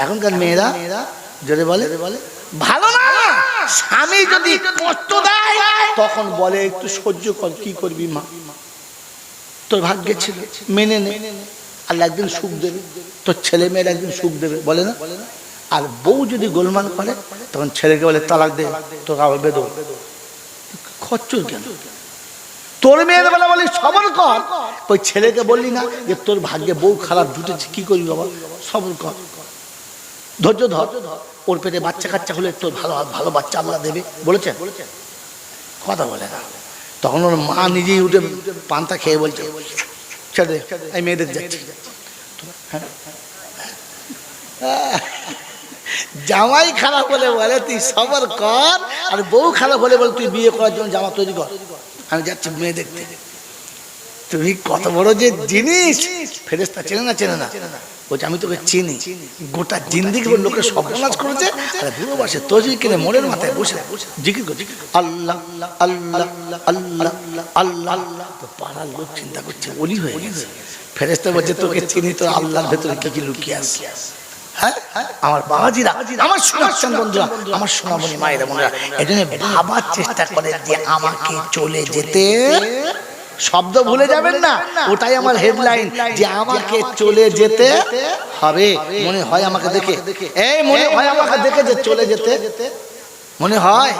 এখনকার মেয়েরা জোরে বলে ভালো না। স্বামী যদি কষ্ট দেয় তখন বলে একটু সহ্য কর, কি করবি মা, তোর ভাগ্যে ছিল, মেনে নে, আল্লাহ একদিন সুখ দেবে, তোর ছেলে মেয়ের একদিন সুখ দেবে, বলে না? আর বউ যদি গোলমাল করে তখন ছেলেকে বলে তালাক দে, তোর আবার বেদো। খচ্চর কেন? তোর মেয়ের বেলা বলি সবর কর, ওই ছেলেকে বললি না যে তোর ভাগ্যে বউ খারাপ জুটেছে, কি করবি বাবা, সবর কর, ধৈর্য ধর, ওর পেটে বাচ্চা কাচ্চা হলে তোর ভালো ভালো বাচ্চা আল্লাহ দেবে, বলেছেন? কথা বলে না। তখন ওর মা নিজেই উঠে পান্তা খেয়ে বলছে ছেড়ে এই মেয়েদের যাচ্ছি। জামাই খারাপ হলে বলে তুই সবর কর, আর বউ খারাপ হলে বলে তুই বিয়ে করার জন্য জামা তৈরি কর, আমি যাচ্ছি মেয়ে দেখতে। তুমি কত বড় যে জিনিস! ফেরেশতা চেনে না? চেনে না? বলছে আমি তোকে চিনি, গোটা জিন্দিগি লোকের সর্বনাশ করেছে, আর বুড়ো বসে তসবিহ কিনে মোড়ের মাথায় বসে জিকির করছে আল্লাহ আল্লাহ আল্লাহ আল্লাহ। তো পাড়ার লোক চিন্তা করছে ওলি হয়ে গেছে। ফেরেশতা বলছে তোকে চিনি, তো আল্লাহর ভেতরে কি কি লুকিয়ে আছে। হ্যাঁ আমার বাবাজিরা, আমার শোনাচ্ছেন বন্ধুরা, আমার সোনামণি মায়েরা বোনেরা, এজন্য ভাবার চেষ্টা করে যে আমাকে চলে যেতে, শব্দ ভুলে যাবেন না, ওটাই আমার হেডলাইন, যে আমাকে চলে যেতে হবে। মনে হয় আমাকে দেখে, এই মনে হয় আমাকে দেখে যে চলে যেতে মনে হয়,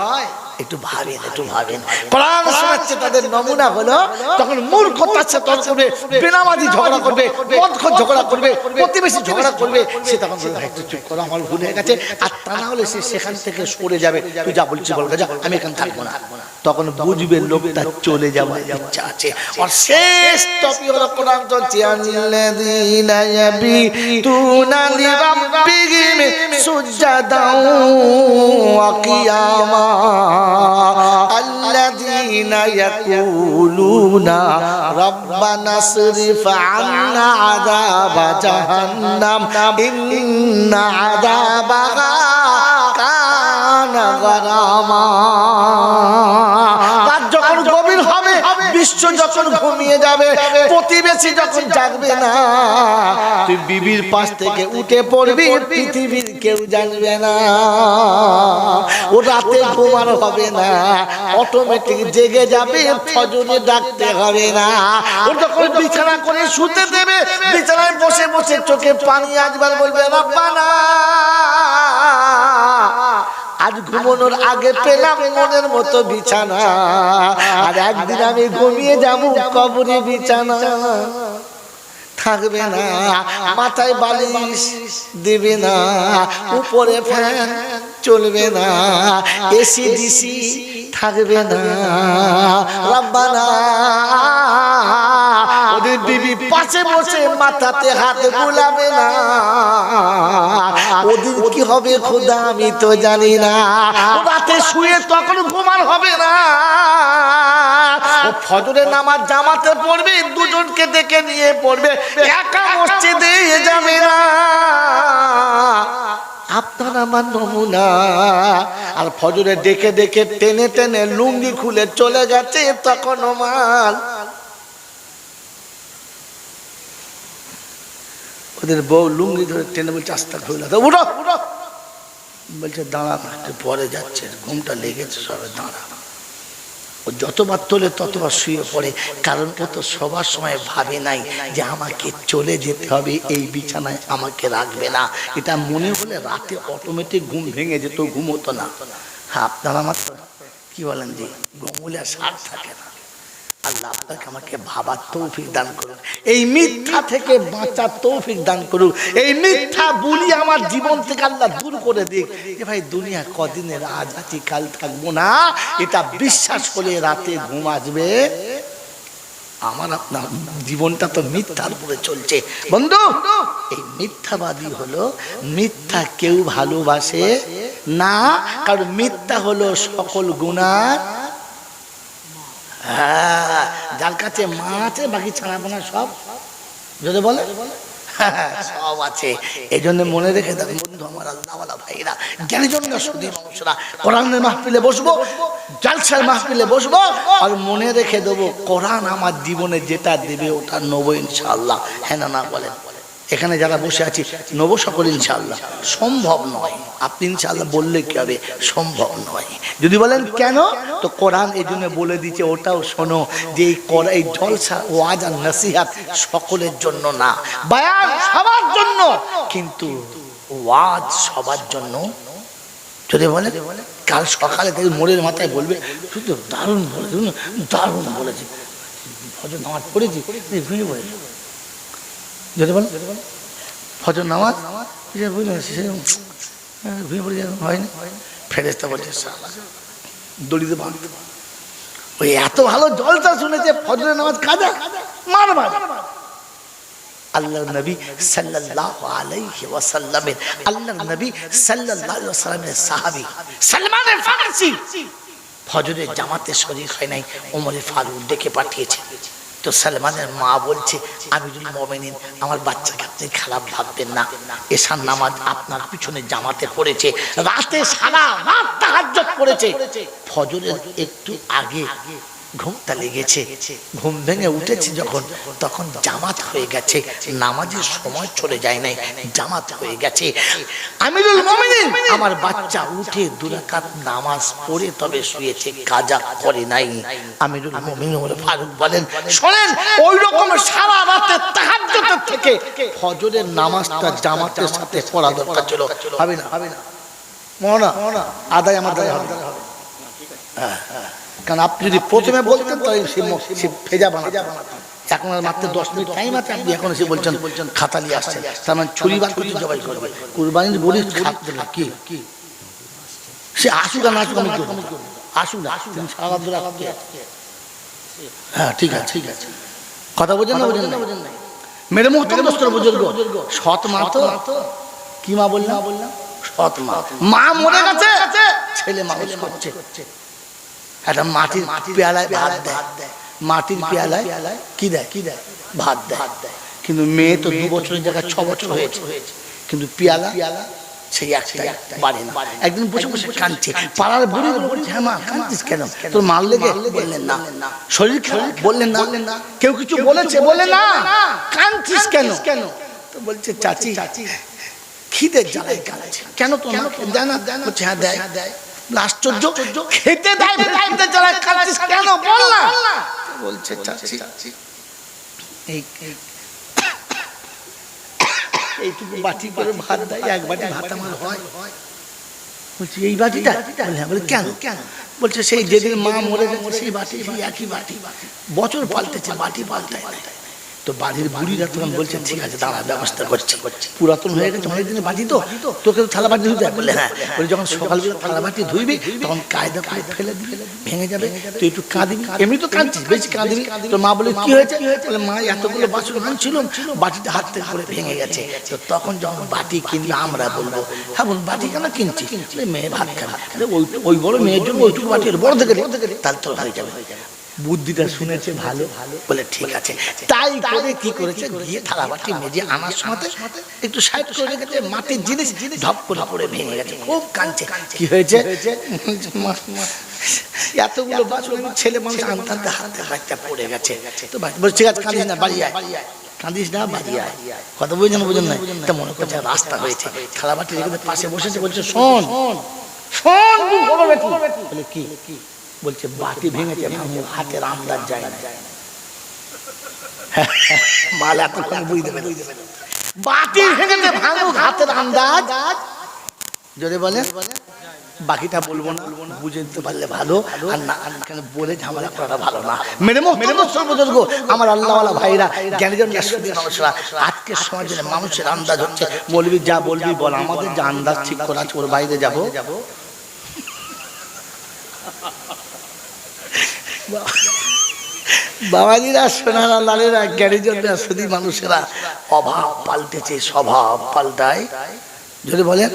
একটু ভাবেন, একটু ভাবেন। কোরআন শোনাচ্ছে তাদের নমুনা হলো, তখন মূর্খতার সাথে তর্ক করবে, বেনামাজি ঝগড়া করবে, মদখোর ঝগড়া করবে, প্রতিবেশী ঝগড়া করবে, সে তখন বলবে একটু চুপ করো, আমার ভুল হয়ে গেছে। আর তা না হলে সে সেখান থেকে সরে যাবে, তুই যা বলছিস বল, যা, আমি এখানে থাকবো না। তখন বুঝবে লোকটা চলে যাওয়ার ইচ্ছা আছে। আর শেষ টপিক হলো কোরআন চলছে আল্লাযীনা ইয়াবিতুনা লিরাব্বিহিম সুজদান ওয়া কিয়ামা الذين يقولون ربنا اصرف عنا عذاب جهنم إن عذابها كان غراما। যখন গভীর হবে, বিশ্ব যখন ঘুমিয়ে যাবে, প্রতিবেশী যখন জাগবে না, তুই বিবির পাশ থেকে উঠে পড়বি, পৃথিবীর কেউ জানবে না। ও রাতে ঘুমানো হবে না, অটোমেটিক জেগে যাবে, ফজরে ডাকতে হবে না। ও যখন বিছানা করে শুতে দেবে, বিছানায় বসে বসে চোখে পানি আসবার বলবে রব্বানা আজ ঘুমানোর আগে পেলাম মনের মতো বিছানা, আর একদিন আমি ঘুমিয়ে যাবো কবরে বিছানা থাকবে না, মাথায় বালিশ দেবে না, উপরে ফ্যান চলবে না, এসি ডিসি থাকবে না। রব্বানা ওদের বিবি পাশে বসে মাথাতে হাত বুলাবে না, ওদের কি হবে খোদা আমি তো জানি না। রাতে শুয়ে তখন ঘুমান হবে না, ও ফজরের নামাজ জামাতে পড়বে, দুজনকে ডেকে নিয়ে পড়বে, একা মসজিদে যাবে না। আপনার আমার নমুনা। আর ফজরে ডেকে ডেকে টেনে টেনে লুঙ্গি খুলে চলে গেছে তখন মাল, ওদের বউ লুঙ্গি ধরে টেনে বলছে আস্তা খুলে উঠো, বলছে দাঁড়া একটু পরে যাচ্ছে, ঘুমটা লেগেছে, সবে দাঁড়া। ও যতবার তোলে ততবার শুয়ে পড়ে, কারণ ও তো সবার সময় ভাবে নাই যে আমাকে চলে যেতে হবে, এই বিছানায় আমাকে রাখবে না। এটা মনে হলে রাতে অটোমেটিক ঘুম ভেঙে যেত, ঘুমোতো না। হ্যাঁ আপনারা আমার কি বলেন যে ঘুমলে আর সার থাকে না। আল্লাহ আপনাকে আমাকে ভাবার তৌফিক দান করুন, এই মিথ্যা থেকে বাঁচার তৌফিক দান করুন, এই মিথ্যা বলি আমার জীবন থেকে আল্লাহ দূর করে দিক। যে ভাই দুনিয়া কদিনের, আজ আছি কাল থাকবো না, এটা বিশ্বাস করে রাতে ঘুম আসবে আমার আপনার জীবনটা তো মিথ্যার উপরে চলছে বন্ধু। এই মিথ্যাবাদী হলো, মিথ্যা কেউ ভালোবাসে না, কারণ মিথ্যা হলো সকল গুনার। হ্যাঁ, যার কাছে মা আছে বাকি ছাড়াপোনা সব যদি বলে সব আছে। এই জন্য মনে রেখে দেন বন্ধু আমার, আল্লাহওয়ালা ভাইরা, জ্ঞানীজনরা, সুধী মানুষরা, কোরআনের মাহফিলে বসবো, জালসার মাহফিলে বসবো, আর মনে রেখে দেবো কোরআন আমার জীবনে যেটা দেবে ওটা নেবো ইনশাআল্লাহ। হ্যাঁ না না বলেন? এখানে যারা বসে আছি নেবো সকল ইনশাআল্লাহ। সম্ভব নয়, আপনি ইনশাআল্লাহ বললে কি হবে? সম্ভব নয়। যদি বলেন কেন, তো কোরআন এই জন্য বলে দিচ্ছে ওটাও শোনো, যে এই জলসা ওয়াজ আর নসিহত সকলের জন্য না, বয়ান সবার জন্য, কিন্তু ওয়াজ সবার জন্য। যদি বলে কাল সকালে থেকে মোড়ের মাথায় বলবে শুধু দারুণ বলেছে, দারুণ বলেছে, ফজর নামাজ পড়েছি ভুঁড়ি বলে। যদি বলে ফজর নামাজ ভুঁড়ি পড়ে হয়নি, ফেরেশতা বলছে দড়িতে বাঁধতে। ওই এত ভালো জলসা শুনেছে, ফজরের নামাজ কাজা মারবা। আল্লাহর নবী সাল্লাল্লাহু আলাইহি ওয়াসাল্লামের, আল্লাহর নবী সাল্লাল্লাহু আলাইহি ওয়াসাল্লামের সাহাবী সালমান ফারসি ফজরের জামাতে শরীক হয় নাই, ওমর ফারুক ডেকে পাঠিয়েছে। তো সালমানের মা বলছে, আমিরুল মুমিনিন, আমার বাচ্চাকে আপনি খারাপ ভাববেন না, এশার নামাজ আপনার পিছনে জামাতে পড়েছে, রাতে সারা রাত তাহাজ্জুদ পড়েছে, ফজরের একটু আগে ঘুমটা লেগেছে, ঘুম ভেঙে উঠেছে যখন, তখন জামাত হয়ে গেছে, নামাজের সময় চলে যায় নাই, জামাত হয়ে গেছে। আমিরুল মুমিনিন, আমার বাচ্চা উঠে 2 রাকাত নামাজ পড়ে তবে শুয়েছে, কাজা করে নাই। আমিরুল মুমিনিন ওমর ফারুক বলেন, শুনেন, ওই রকম সারা রাতে তাহাজ্জুদের থেকে ফজরের নামাজটা জামাতের সাথে পড়া দরকার ছিল। হবে না? হবে না মোনা আদায় আমার দায় হবে। হ্যাঁ, কারণ আপনি যদি প্রথমে বলতেন তাহলে সে ফেজা বানাতেন। এখন আর মাত্র 10 মিনিট টাইম আছে, আপনি এখন এসে বলছেন খাতা নিয়ে আসছেন, তার মানে ছুরি বার করে জবাই করবে। কুরবানির গরিব খাদ্য কি সে আসুক আর না আসুক, আমি আসুক না, সারা দূর। হ্যাঁ ঠিক আছে, ঠিক আছে, কথা বোঝেন না? বোঝেন না? মেরে মুহূর্তে দোস্তর বুজুর্গ, সৎ মা তো, কি মা বললাম? সৎ মা। মা মরে গেছে, ছেলে মানুষ করছে, একটা মাটির পেয়ালায় ভাত দেয়, মাটির পেয়ালায় কি দেয়? কি দেয়? ভাত দেয়। কিন্তু মেয়ে তো 2 বছরের জায়গায় 6 বছর হয়েছে, কিন্তু পেয়ালা সেই একটা বাড়ে না। একদিন বসে বসে কাঁদছে, পাড়ার বুড়িগুলো বলছে, হ্যাঁ মা কাঁদছিস কেন? তোর মার লেগে? বললেন না। শরীর খারাপ? বললেন না। কেউ কিছু বলেছে? বলে না। কাঁদছিস কেন? তো বলছে চাচি খিদের জ্বালায় কাঁদছে। কেন তোমার দেয় না? বলছে হ্যাঁ দেয়। আশ্চর্য, খেতে দেয় জ্বালায় কাঁদছিস কেন? বল না। বলছে চাচি এইটুকু বাটি করে ভাত দেয়, 1 বাটি ভাত আমার হয়। বলছি এই বাটিটা? বলে কেন? বলছে সেই যেদিন মা মরে গেছে সেই বাটি, সেই একই বাটি, বছর পাল্টেছে, বাটি পাল্টায় না। তো বাড়ির বুড়িরা তখন বলছে ঠিক আছে দাঁড়া, ব্যবস্থা করছে, পুরাতন হয়ে গেছে অনেকদিনের বাটি, তো তোকে তো থালা বাটি ধুতে। বললে হ্যাঁ। বলে যখন সকালবেলা থালা বাটি ধুইবি তখন কায়দা করে ফেলে দিবি, ভেঙে যাবে, তুই একটু কাঁদিবি, এমনি তো কাঁদছিস, বেশি কাঁদিবি। তোর মা বলে কি হয়েছে? বলে মা এতগুলো বাসন আনছিলাম, বাটিটা হাত থেকে করে ভেঙে গেছে। তো তখন যখন বাটি কিনলে আমরা বলবো হ্যাঁ বল বাটি কেন কিনছি? মেয়ে ভাত খাবে, ওই বড় মেয়ের জন্য ওইটুকু বাটি বড় থেকে তাহলে তোর হয়ে যাবে। বুদ্ধিটা শুনেছে ভালো, বলে ঠিক আছে। তাই করে কি করেছে, গিয়ে থালা বাটি মেজে আনার সময় একটু সাইড করে রেখেছে, মাটির জিনিস ধপ করে পড়ে ভেঙে গেছে, খুব কাঁদছে। কি হয়েছে? এতগুলো বাসন ছেলে মানুষ আনতে আনতে হাতে বাচ্চা পড়ে গেছে। তো বলছে ঠিক আছে কাঁদিস না, বাড়ি আয়, কাঁদিস না, বাড়ি আয়। কথা বুঝেন না? বুঝেন না? তা মনে করছে রাস্তা হয়েছে, থালা বাটি রেখে পাশে বসেছে, বলছে শোন শোন, বলে কি? বলছে বাটি ভেঙেছে, হাতের আন্দাজ যায় না। মাল এতক্ষণ বুঝতে পারে, বাটি ভেঙেছে, ভাঙুক, হাতের আন্দাজ যদি বলে। বাকিটা বলবো না, বুঝে দিতে পারলে ভালো, আর না কেন বলে ঝামেলা করাটা ভালো না। মেরে সর্বদর্গ আমার আল্লাহওয়ালা ভাইরা, জ্ঞানীজন মানুষরা, আজকের সমাজের মানুষের আন্দাজ হচ্ছে বলবি যা বলবি বল, আমাদের যা আন্দাজ ঠিক করা আছে ওর বাইরে যাবো। বাবাজিরা, সোনারা, লালেরা, জ্ঞানীর জন্য শুধু মানুষেরা অভাব পাল্টেছে, স্বভাব পাল্টায়। যদি বলেন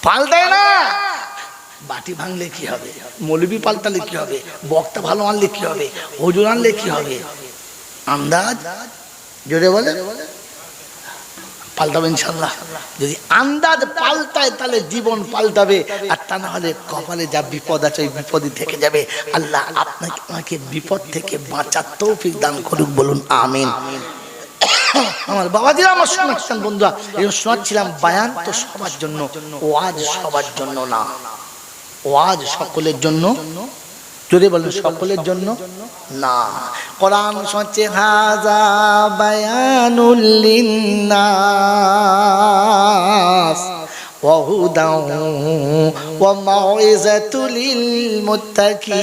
পাল্টায় না। বাটি ভাঙলে কি হবে, মৌলবি পাল্টালে কি হবে, বক্তা ভালো আনলে কি হবে, হুজুর আনলে কি হবে, আন্দাজ জোরে বলে পাল্টাবে ইনশাল্লাহ। যদি আন্দাজ পাল্টায় তাহলে জীবন পাল্টাবে, আর তা না হলে কপালে যা বিপদ আছে ওই বিপদই থেকে যাবে। আল্লাহ আপনাকে আমাকে বিপদ থেকে বাঁচার তৌফিক দান করুক, বলুন আমিন। আমার বাবাজিরা, আমার শোনাচ্ছেন বন্ধুরা, এই শোনাচ্ছিলাম বায়ান তো সবার জন্য, ওয়াজ সবার জন্য না। ওয়াজ সকলের জন্য, যদি বলেন সকলের জন্য না। কোরআন শোনাচ্ছে হাযা বায়ানুল লিন্নাস ওয়া হুদাও ওয়া মাউইযাতুল লিল মুত্তাকিন।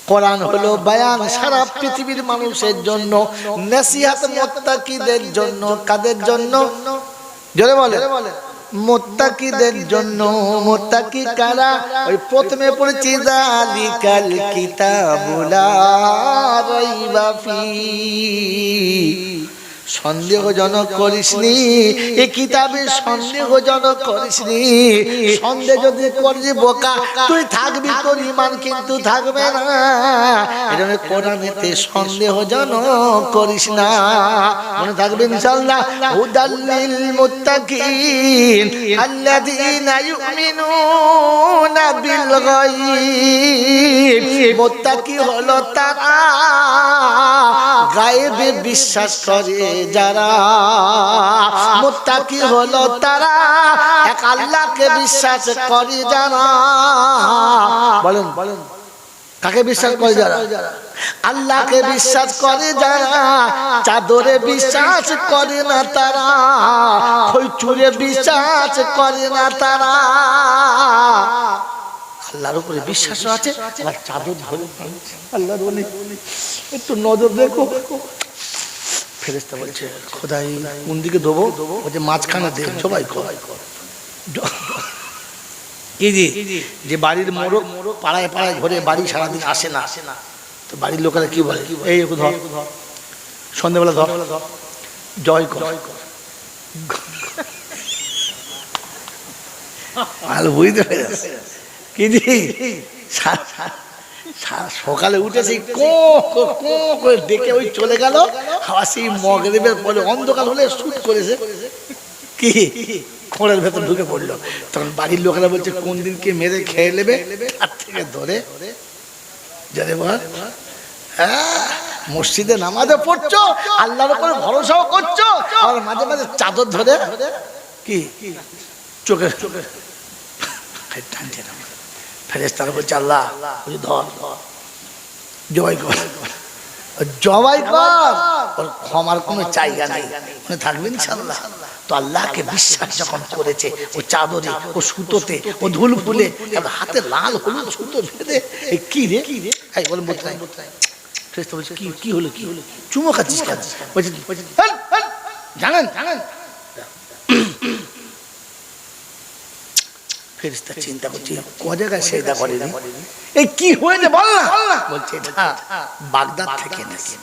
কোরআন হলো বায়ান সারা পৃথিবীর মানুষের জন্য, নসিহত মুত্তাকিদের জন্য। কাদের জন্য? জোরে বলে মুত্তাকিদের জন্য। মুত্তাকি কারা? ওই প্রথমে পড়েছি যালিকাল কিতাবু লা রাইবা ফিহি। সন্দেহজনক করিসনি, এই কিতাবে সন্দেহজনক করিসনি। সন্দেহ যদি করিস বোকা, তুই থাকবি, তোর ঈমান কিন্তু থাকবে না। এজন্য কোরআনেতে সন্দেহজনক করিস না, মনে থাকবে ইনশাআল্লাহ। হুদাল লিল মুত্তাকিন আল্লাযীনা ইউমিনুনা বিল গায়ব। মুত্তাকি হলো তারা গায়েবে বিশ্বাস করে যারা। মুত্তাকি হলো তারা এক আল্লাহকে বিশ্বাস করে যারা। বলেন কাকে বিশ্বাস করে যারা? আল্লাহকে বিশ্বাস করে যারা। চাদরে বিশ্বাস করে না তারা, খৈচুরে বিশ্বাস করে না তারা। আল্লাহর উপরে বিশ্বাস আছে, আর চাদর ধরে আল্লাহর বলে একটু নজর দেখো। ফেরেশতা বলছে খোদাই কোন দিকে দেবো? বলছে মাঝখানে দে, সবাই কি যে বাড়ির মোড় পাড়ায় পাড়ায় ঘরে বাড়ি সারাদিন আসে না, তো বাড়ির লোকেরা কি বলে, এই ধর সন্ধ্যেবেলা ধর জয় কর। ভালো বুঝতে পেরেছে কি সকালে উঠেছি করে ডেকে ওই চলে গেল। আবার সেই মগরিবের পরে অন্ধকার হলে শুট করেছে কি খোঁড়ের ভেতর ঢুকে পড়লো। তখন বাড়ির লোকেরা বলছে কোন দিন কে মেরে খেয়ে নেবে, তার থেকে ধরে জানে বল মসজিদে নামাজে পড়ছো, আল্লাহর উপরে ভরসাও করছো, আর মাঝে মাঝে চাদর ধরে কি চোখে টানছে না। ফেরেশতারা বলছে আল্লাহ ধর জবাই কর, জবাই কর, ওর ক্ষমার কোনো জায়গা নেই, মনে থাকবে ইনশাআল্লাহ। তো আল্লাহকে বিশ্বাস যখন করেছে, ও চাদরে, ও সুতোতে, ও ধুল ফুলে, হাতে লাল হলুদ সুতো বেঁধে কি রে বলে বলতে ফেরেশতা বলছে কি হলো, কি হলো, চুমো খাচ্ছিস কেন? বলছে জানেন ফেরেশতা চিন্তা করছে ক জায়গায় সেজদা করেনি, এই কি হয়েছে বল না। বলছে এটা বাগদাদ থেকে নাকি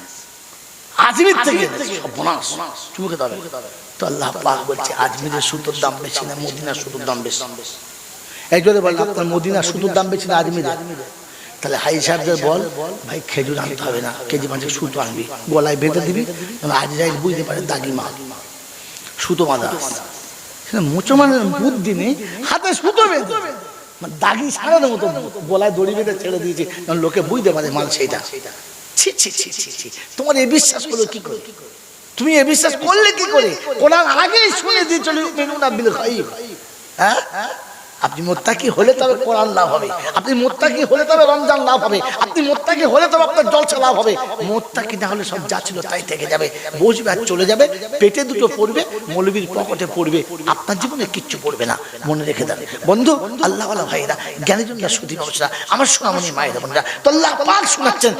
আজমির থেকে চুমুকে ধরে। তো আল্লাহ পাক বলছে আজমিরের সুতোর দাম বেশি না মদিনার সুতোর দাম বেশি? একজনে বলল আপনার মদিনার সুতোর দাম বেশি না আজমিরের? তাহলে হাই সাহেবদের বল ভাই খেজুর আনতে হবে না, কেজি মাঝে সুতো আনবি, গলায় বেঁধে দিবি, আজ যাই বুঝতে পারে দাগি মা সুতো বাঁধা। মুসলমানের বুদ্ধি নেই, হাতে সুতো বেঁধে দাগি সারানোর মতো গলায় দড়ি বেঁধে ছেড়ে দিয়েছে, লোকে বুঝতে পারে মাল সেইটা। ছি ছি ছি ছি ছি, তোমার এই বিশ্বাস করলো কি করে? তুমি এ বিশ্বাস করলে কি করে? কোরআন আগেই শুনে দিয়ে চলে মেনুনা বিল গায়ব। হ্যাঁ, আপনি মুত্তাকি হলে তবে কোরআন লাভ হবে, আপনি মুত্তাকি হলে তবে রমজান লাভ হবে, আপনি মুত্তাকি হলে তবে আপনার জলসা লাভ হবে। মুত্তাকি না হলে সব যা ছিল তাই থেকে যাবে, বসবে আর চলে যাবে, পেটে দুটো পড়বে, মৌলবীর পকেটে পড়বে, আপনার জীবনে কিচ্ছু পড়বে না। মনে রেখে দেন বন্ধু, আল্লাহ ওয়ালা ভাইরা, জ্ঞানীজনরা, সুধী মানুষরা, আমার সোনামণি মায়েরা বোনরা, তো আল্লাহ পাক শোনাচ্ছেন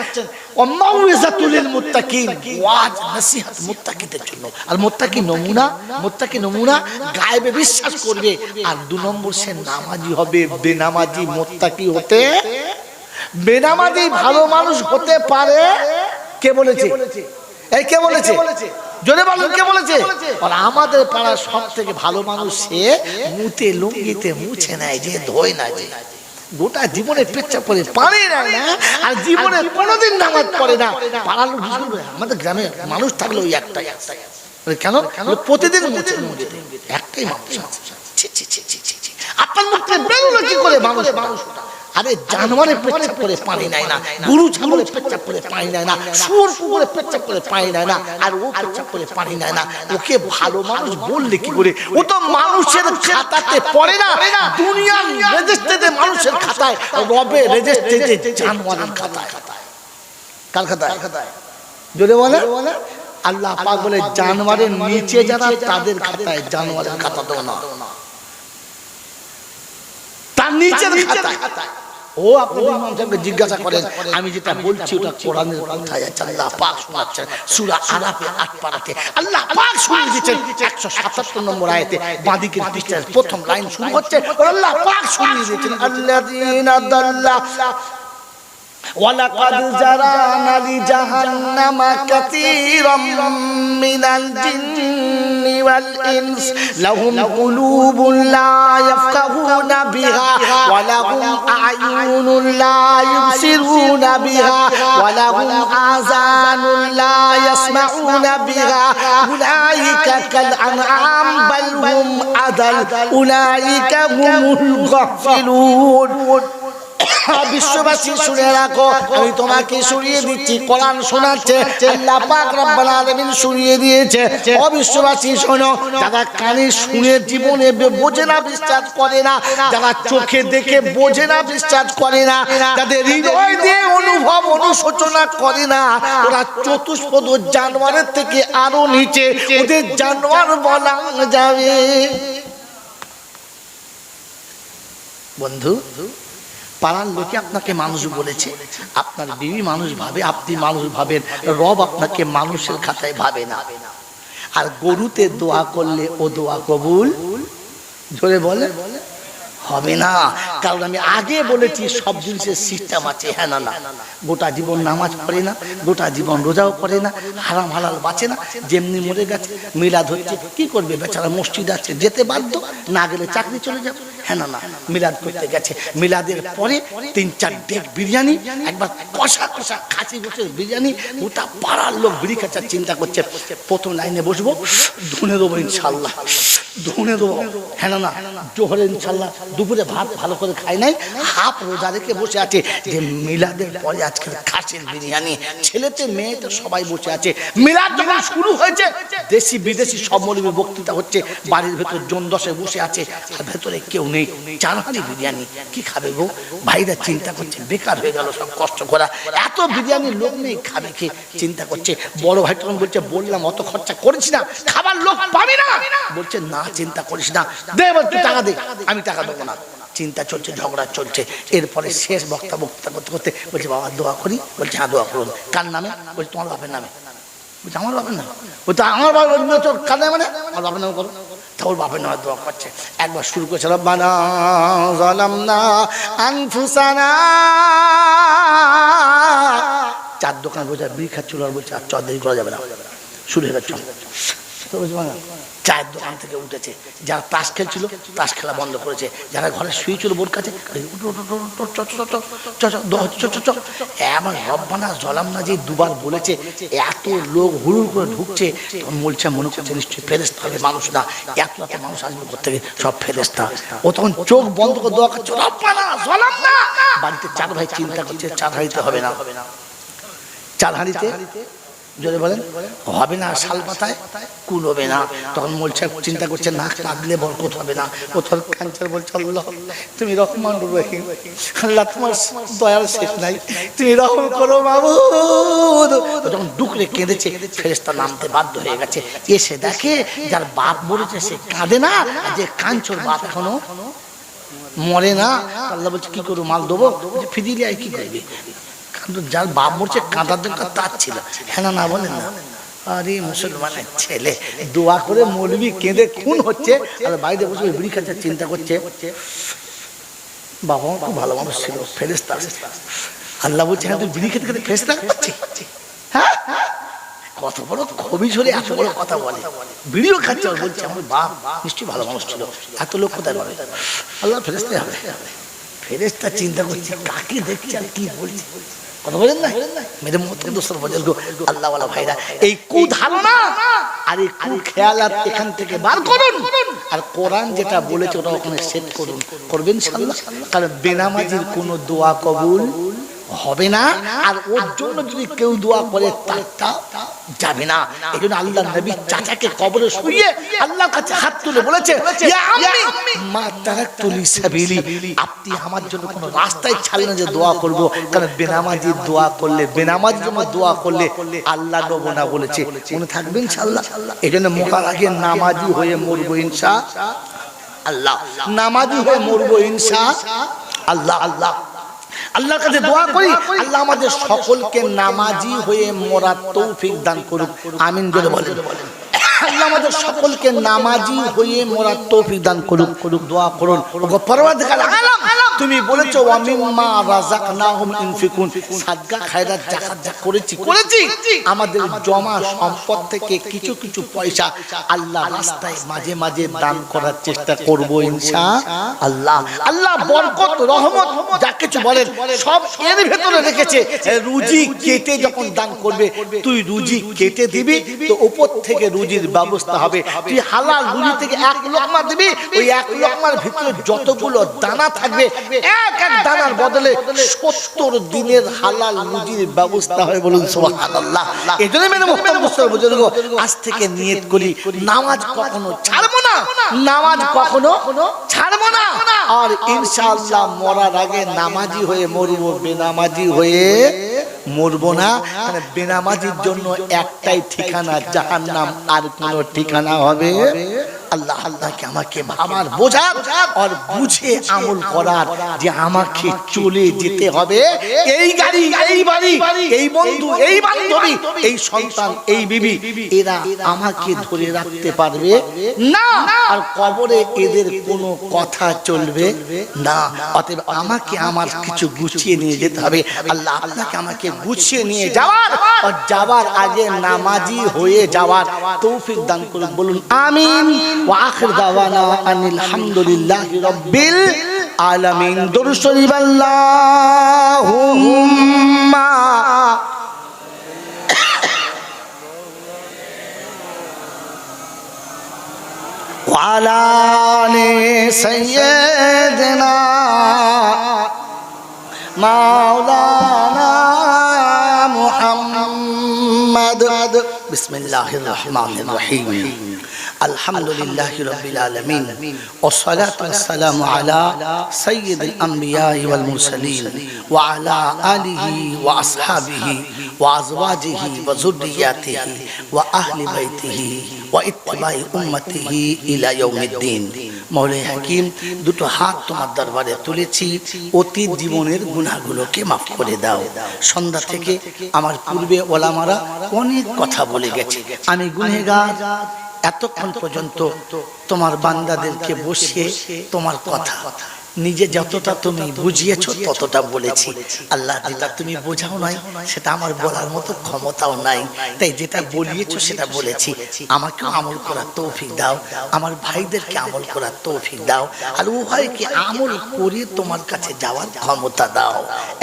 ওয়ামাউইযাতুল লিল মুত্তাকিন, ওয়াজ নসিহত মুত্তাকিদের জন্য। আর মুত্তাকি নমুনা গায়েবে বিশ্বাস করবে, আর 2 নম্বর সে নামাজি হবে, বেনামাজি মুত্তাকি হতে বেনামাজি ভালো মানুষ হতে পারে? কে বলেছে? এই কে বলেছে? জোরে বলুন, কে বলেছে? আর আমাদের পাড়ার সব থেকে ভালো মানুষ সে মুতে লুঙ্গিতে মুছে নেয়, যে ধোয় না, যে গোটা জীবনে পেচ্ছাপ করে পারে না, আর জীবনে কোনোদিন নামাজ পড়ে না। পাড়ার লোক আমাদের গ্রামে মানুষ থাকলে ওই একটাই, কেন প্রতিদিন মুছে লুঙ্গিতে, একটাই মানুষ আছে। আপনার মুখ থেকে বেরোলো কি করে মানুষ? আরে জানোয়ারে পেচ্ছাপ করে পানি নেয় না, গরু ছাগলে পেচ্ছাপ করে পানি নেয় না, শুয়োর কুকুরে পেচ্ছাপ করে পানি নেয় না, আর ও পেচ্ছাপ করে পানি নেয় না। ওকে ভালো মানুষ বললে কি করে? ও তো মানুষের খাতাতে পড়ে না, দুনিয়ার রেজিস্ট্রিতে মানুষের খাতায়, রবে রেজিস্ট্রিতে জানোয়ারের খাতায়। কার খাতায়? জোরে বলে। আল্লাহ পাক বলে জানোয়ারের নিচে যারা তাদের খাতায়, জানোয়ারের খাতাতেও না, তার নিচের খাতায়। ও আপনি ইমাম সাহেবকে জিজ্ঞাসা করেন, আমি যেটা বলছি ওটা কোরআনের কথায় আছে। আল্লাহ পাক শোনাচ্ছেন সূরা আরাফে 8 পারাতে আল্লাহ পাক শুনিয়ে দিয়েছেন 177 নম্বর আয়াতে বাঁদিকের পৃষ্ঠার প্রথম লাইন শুরু হচ্ছে, আল্লাহ পাক শুনিয়ে দিয়েছেন আল্লাযীনা দাল্লা ওয়ালাকাদ জারানা লিজাহান্নামা কাসীরাম মিনাল জিন্নি ওয়াল ইনস লাহুম কুলুবুন লা ইয়াফকাহুনা বিহা ওয়া লাহুম আ'য়ুনুন লা ইউবসিরুনা বিহা ওয়া লাহুম আযানুন লা ইয়াসমাউনা বিহা উলাইকা কাল আনআম বাল হুম আদাল উলাইকা হুমুল গাফিলুন। বিশ্ববাসী শুনে রাখো, আমি তোমাকে শুনিয়ে দিচ্ছি, কোরআন শোনাচ্ছে, আল্লাহ পাক রব্বুল আলামিন শুনিয়ে দিয়েছে। ও বিশ্ববাসী শোনো, যারা কানে শুনে জীবনে বোঝে না, বিশ্বাস করে না, যারা চোখে দেখে বোঝে না, বিশ্বাস করে না, যাদের হৃদয় দিয়ে অনুভব অনুশোচনা করে না, ওরা চতুষ্পদ জানোয়ারের থেকে আরো নিচে, ওদের জানোয়ার বলা যাবে। বন্ধু, পাড়ার লোকে আপনাকে মানুষ বলেছে, আপনার বিবি মানুষ ভাবে, আপনি মানুষ ভাবেন, রব আপনাকে মানুষের খাতায় ভাবে না। আর গরুতে দোয়া করলে ও দোয়া কবুল জোরে বলে হবে না। কারণ আমি আগে বলেছি সব জিনিসের সিস্টেম আছে। হ্যাঁ না না, গোটা জীবন নামাজ পড়ে না, গোটা জীবন রোজাও করে না, হারাম হালাল বাঁচে না, যেমনি মরে গেছে। মিলাদ হচ্ছে, কি করবে বেচারা, মসজিদ আছে, যেতে বাধ্য, না গেলে চাকরি চলে যাবে। হ্যাঁ না না, মিলাদ করতে গেছে, মিলাদের পরে 3-4 ডেক বিরিয়ানি, একবার কষা কষা খাসি গোছের বিরিয়ানি, গোটা পাড়ার লোক বিড়ি খাচার চিন্তা করছে, প্রথম লাইনে বসবো, ধুনে দেবো ইনশাল্লাহ, ধুনে দেবো। হ্যাঁ না না, জোহরে ইনশাল্লাহ, দুপুরে ভাত ভালো করে খাই নাই, হাফ রোজা রেখে বসে আছে যে মিলাদের পরে আজকের খাসির বিরিয়ানি, ছেলেতে মেয়েতে সবাই বসে আছে। মিলাদ যখন শুরু হয়েছে, দেশি বিদেশি সব মৌলবী বক্তৃতা হচ্ছে, বাড়ির ভেতর জন 10 বসে আছে, আর ভেতরে কেউ নেই, 4 হাঁড়ি বিরিয়ানি, কি খাবে গো? ভাইরা চিন্তা করছে, বেকার হয়ে গেল সব কষ্ট করা, এত বিরিয়ানির লোক নেই, খাবে কি চিন্তা করছে। বড় ভাই তখন বলছে, বললাম অত খরচা করিস না, খাবার লোক পাবি না। বলছে না, চিন্তা করিস না, দে বলতে টাকা দে, আমি টাকা দেবো না। চিন্তা চলছে, ঝগড়া চলছে। এরপরে শেষ বক্তৃতা করতে করতে বলছে, বাবা দোয়া করি। বলছে হ্যাঁ দোয়া করুন। কার নামে? বলছে তোমার বাপের নামে। বলছে আমার বাপের নামে? বলছে আমার বাপের কার নামে? মানে আমার বাপের নামে করো। ওর বাপের নামে দোয়া করছে। একবার শুরু করেছে, রব্বানা যালামনা আনফুসানা। 4 দোকান বোঝা বিড়ি খাচ্ছিল, আর বলছে আর চল দেরি করা যাবে না, শুরু হয়ে গেছে। চায়ের দোকান থেকে উঠেছে, যারা তাস খেলছিল তাস খেলা বন্ধ করেছে, যারা ঘরে শুয়েছিল বোর কাছে, এমন রব্বানা যালামনা যে 2 বার বলেছে, এত লোক হুড়ুর করে ঢুকছে, তখন বলছে মনে করছে নিশ্চয়ই ফেরেশতা হবে, মানুষ না, এত মানুষ আসবে কোথা থেকে, সব ফেরেশতা। ও তখন চোখ বন্ধ করে দোয়া করছে, রব্বানা যালামনা। বাড়িতে 4 ভাই চিন্তা করছে, 4 হাঁড়িতে হবে না, 4 হাঁড়িতে জোরে বলেন হবে না, শাল পাতায় কুল হবে না। তখন বলছে, চিন্তা করছে না কাঁদলে বরকত হবে না। ও তখন কাঁদছে, বলছে আল্লাহ তুমি রহমান রহিম, আল্লাহ তোমার দয়ার শেষ নাই, তুমি রহম করো মাবুদ। যখন ডুকরে কেঁদেছে, ফেরেশতা নামতে বাধ্য হয়ে গেছে। এসে দেখে যার বাপ মরেছে সে কাঁদে না, যে কাঁদছোর বাপ এখনো মরে না। আল্লাহ বলছে কি করবো, মাল দেবো? ফিরিয়ে আয়, কি করবি? যার বাপ মরছে কাঁদার দরকার তার ছিল। হ্যাঁ না না বলেন না। আরে মুসলমানের ছেলে দোয়া করে মৌলবি কেঁদে খুন হচ্ছে, আর বাইরে বসে বিড়ি খাচ্ছে, চিন্তা করছে বাবা খুব ভালো মানুষ ছিল, ফেরেশতা আল্লাহ বলছে হ্যাঁ তুই বিড়ি খেতে খেতে ফেরেশতা পাচ্ছি। হ্যাঁ কত বড় খবিশ হলে এত বড় কথা বলে, বিড়িও খাচ্ছে আর বলছে আমার বাপ নিশ্চয়ই ভালো মানুষ ছিল, এত লোক কোথায় পাবে? আল্লাহ ফেরেশতা হবে। ফেরেশতা চিন্তা করছে কাকে দেখছে আর কি বলছে, কথা বলেন না মেরে মত দোসর বজল গো। আল্লাহ ওয়ালা ভাইরা এই কুধারণা আর এই কুখেয়ালাত এখান থেকে বার করুন, আর কোরআন যেটা বলেছে ওটা ওখানে সেট করুন, করবেন ইনশাআল্লাহ। কারণ বেনামাজির কোনো দোয়া কবুল হবে না, আর ওর জন্য যদি কেউ দোয়া করে তারটা যাবে না। এই জন্য আল্লাহ নবী চাচাকে কবরে শুইয়ে আল্লাহর কাছে হাত তুলে বলেছে ইয়া আম্মি মা তারাকতু লি সাবিলি, আপনি আমার জন্য কোনো রাস্তায় ছাড়লেন যে দোয়া করব, কারণ বেনামাজির দোয়া করলে, বেনামাজির জন্য দোয়া করলে আল্লাহ নেব না বলেছে। মনে থাকবে ইনশাআল্লাহ। এই জন্য মরার আগে নামাজি হয়ে মরবো ইনশাআল্লাহ, নামাজি হয়ে মরবো ইনশাআল্লাহ। আল্লাহ আল্লাহর কাছে দোয়া করি আল্লাহ আমাদের সকলকে নামাজি হয়ে মরার তৌফিক দান করুক, আমিন জোরে বলেন। আল্লাহ আমাদের সকলকে নামাজি হয়ে মরার তৌফিক দান করুক, দোয়া করুন। ওগো পরওয়ারদিগার আলাম, তুমি বলেছো ওয়া মিম্মা রাযাকনাহুম ইনফিকুন, সাদকা খায়রাত জাকাত যা করেছি আমাদের জমা সম্পদ থেকে কিছু কিছু পয়সা আল্লাহ রাস্তায় মাঝে মাঝে দান করার চেষ্টা করব ইনশাআল্লাহ। আল্লাহ বরকত রহমত যা কিছু বলেন সব এর ভেতরে রেখেছে। রুজি কেটে যখন দান করবে তুই রুজি কেটে দিবি তো উপর থেকে রুজির ব্যবস্থা হবে। তুই হালাল রুজি থেকে এক লোকমা দিবি, ওই এক লোকমার ভিতরে যতগুলো দানা থাকবে এক এক দানার বদলে 70 দিনের হালাল রুজির ব্যবস্থা হয়, বলুন সুবহানাল্লাহ। এজন্য মেনে মুহতারাম মুসলিম বুজুর্গ আজ থেকে নিয়ত করি নামাজ কখনো ছাড়বো না, নামাজ কখনো ছাড়বো না, আর ইনশাআল্লাহ মরার আগে নামাজি হয়ে মরবো, বেনামাজি হয়ে মরবো না। মানে বেনামাজির জন্য একটাই ঠিকানা জাহান্নাম, আর কোনো ঠিকানা হবে আল্লাহ। আল্লাহকে আমাকে ভাবার বোঝার আর বুঝে আমল করার যে আমাকে চলে যেতে হবে। এই গাড়ি, এই বাড়ি, এই বন্ধু, এই বান্ধবী, এই সন্তান, এই বিবি, এরা আমাকে ধরে রাখতে পারবে না, আর কবরে এদের কোনো কথা চলবে না। অতএব আমাকে আমার কিছু গুছিয়ে নিয়ে যেতে হবে। আল্লাহ আপনাকে আমাকে গুছিয়ে নিয়ে যাওয়ার আর যাওয়ার আগে নামাজি হয়ে যাওয়ার তৌফিক দান করুন, বলুন আমিন। ওয়া আখির দাওয়ানা আনিল হামদুলিল্লাহি রাব্বিল আলামিন। দরুদ শরীফ আল্লাহুম্মা ওয়া আলা আলি সাইয়্যিদিনা মাওলানা মুহাম্মদ। বিসমিল্লাহির রহমানির রহিম। আলহামদুলিল্লাহি রাব্বিল আলামিন ওয়াসসালাতু ওয়াসসালামু আলা সাইয়্যিদিল আমবিয়াই ওয়াল মুরসালিন ওয়া আলা আলিহি ওয়া আসহাবিহি ওয়া আজওয়াজিহি ওয়া যুররিয়াতিহি ওয়া আহলি বাইতিহি ওয়া ইত্তিবাই উম্মতিহি ইলা ইয়াউমিদ্দিন। মওলাই হাকিম দুটো হাত তোমার দরবারে তুলেছি, অতীত জীবনের গুনাহগুলোকে মাফ করে দাও। সন্ধ্যা থেকে আমার পূর্বে ওলামারা অনেক কথা বলে গেছে, আমি গুনাহগার। এতক্ষণ পর্যন্ত তোমার বান্দাদেরকে বসিয়ে তোমার কথা নিজে যতটা তুমি বুঝিয়েছো ততটা বলেছি। আল্লাহ যেটা তুমি বোঝাও নাই সেটা আমার বলার মতো ক্ষমতাও নাই, তাই যেটা বলিয়েছো সেটা বলেছি। আমাকে আমল করার তৌফিক দাও, আমার ভাইদেরকে আমল করার তৌফিক দাও, আর উভয়কে আমল করে তোমার কাছে যাওয়ার ক্ষমতা দাও।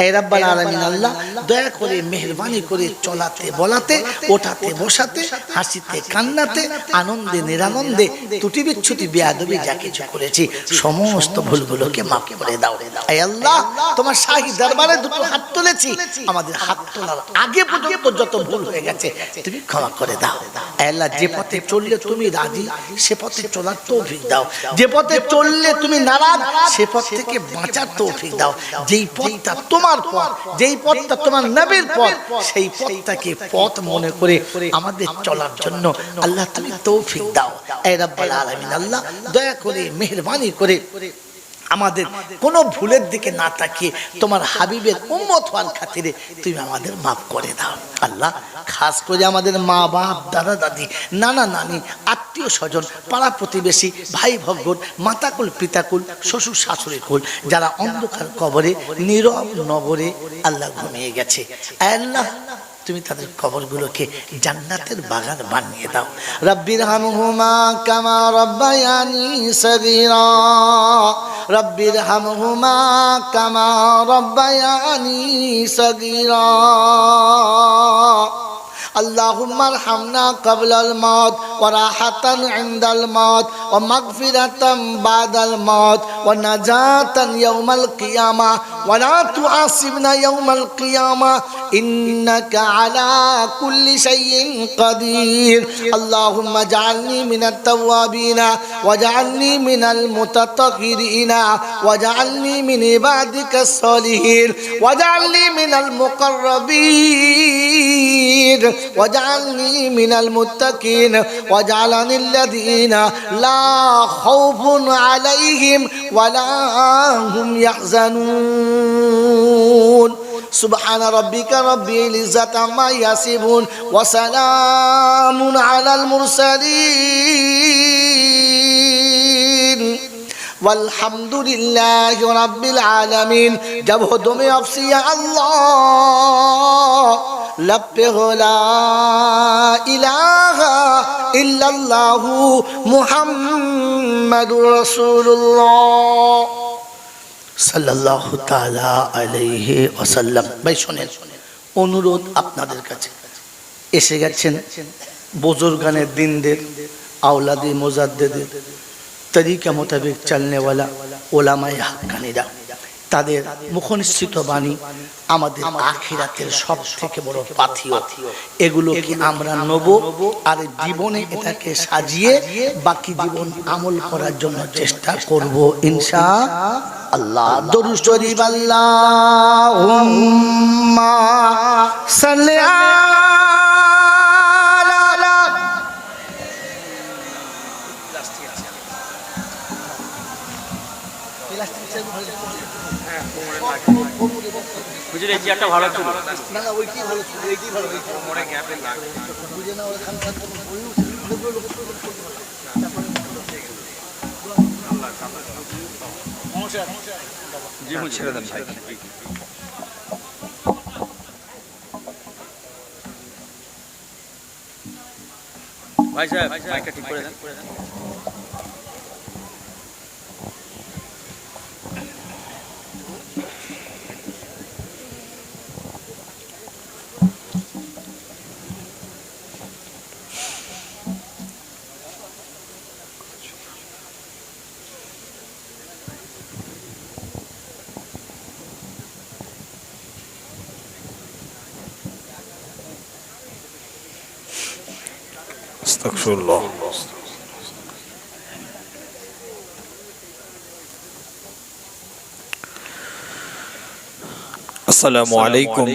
এই রাব্বাল আলামিন আল্লাহ দয়া করে মেহেরবানি করে চলাতে বলাতে, ওঠাতে বসাতে, হাসিতে কান্নাতে, আনন্দে নিরানন্দে, ত্রুটি বিচ্ছুতি বেয়াদবি যা কিছু করেছি সমস্ত ভুলগুলোকে মাফ করে দাও। আয় আল্লাহ তোমার শাহী দরবারে দুটো হাত তুলেছি, আমাদের হাত তোলার আগে পর্যন্ত যত ভুল হয়ে গেছে তুমি ক্ষমা করে দাও। আয় আল্লাহ যে পথে চললে তুমি রাজি সে পথে চলার তৌফিক দাও, যে পথে চললে তুমি নারাজ সে পথ থেকে বাঁচার তৌফিক দাও। যেই পথটা তোমার পথ, যেই পথটা তোমার নবীর পথ, সেই পথটাকে পথ মনে করে আমাদের চলার জন্য আল্লাহ তুমি তৌফিক দাও। আয় রাব্বুল আলামিন আল্লাহ দয়া করে মেহেরবানি করে আমাদের কোনো ভুলের দিকে না তাকিয়ে তোমার হাবিবের উম্মত হওয়ার খাতিরে তুমি আমাদের মাফ করে দাও আল্লাহ। খাস করে আমাদের মা বাপ, দাদা দাদি, নানা নানি, আত্মীয় স্বজন, পাড়া প্রতিবেশী, ভাই ভগ্ন, মাতাকুল পিতাকুল, শ্বশুর শাশুড়ি কুল, যারা অন্ধকার কবরে নীরব নগরে আল্লাহ ঘুমিয়ে গেছে, আল্লাহ তুমি তাদের কবরগুলোকে জান্নাতের বাগান বানিয়ে দাও। রব্বির হামহুমা কামা রব্বায়ানি সগীরা, রব্বির হামহুমা কামা রব্বায়ানি সগীরা। اللهم ارحمنا قبل الموت وراحة عند الموت ومغفرة بعد الموت ونجاة يوم القيامة ولا تعاصبنا يوم القيامة إنك على كل شيء قدير. اللهم اجعلني من التوابين واجعلني من المتطهرين واجعلني من عبادك الصالحين واجعلني من المقربين واجعلني من المتقين واجعلني الذين لا خوف عليهم ولا هم يحزنون. سبحان ربك رب العزة عما يصفون وسلام على المرسلين والحمد لله رب العالمين. जब हो तुम्हें अफसी अल्लाह लब्बे ला इलाहा इल्लल्लाहु मुहम्मदुर रसूलुल्लाह সাল্লাল্লাহু তাআলা আলাইহি ওয়াসাল্লাম। ভাই শোনেন, অনুরোধ আপনাদের কাছে, এসে গেছেন বুজুর্গানের দিনদের, আওলাদি মুজাদ্দিদের, তরিকা মোতাবেক চলনেওয়ালা ওলামায়ে হাক্কানিরা, তাদের মুখনিসৃত বাণী আমাদের আখিরাতের সব থেকে বড় পাথিয়। এগুলোকে আমরা নেব আর জীবনে এটাকে সাজিয়ে বাকি জীবন আমল করার জন্য চেষ্টা করব ইনশাআল্লাহ। দরুদ শরীফ আল্লাহুম্মা সাল্লি বুঝলে এই চেয়ারটা ভালো ছিল না না ওইটি ভালো ছিল, এইটি ভালো, এইটি মোড়ে গ্যাপে লাগবে বুঝে না ওখান থেকে জি হুঁ ছেড়ে দেন ভাই। ভাই সাহেব মাইকটা ঠিক করে দেন। আস্তাগফিরুল্লাহ। আসসালামু আলাইকুম।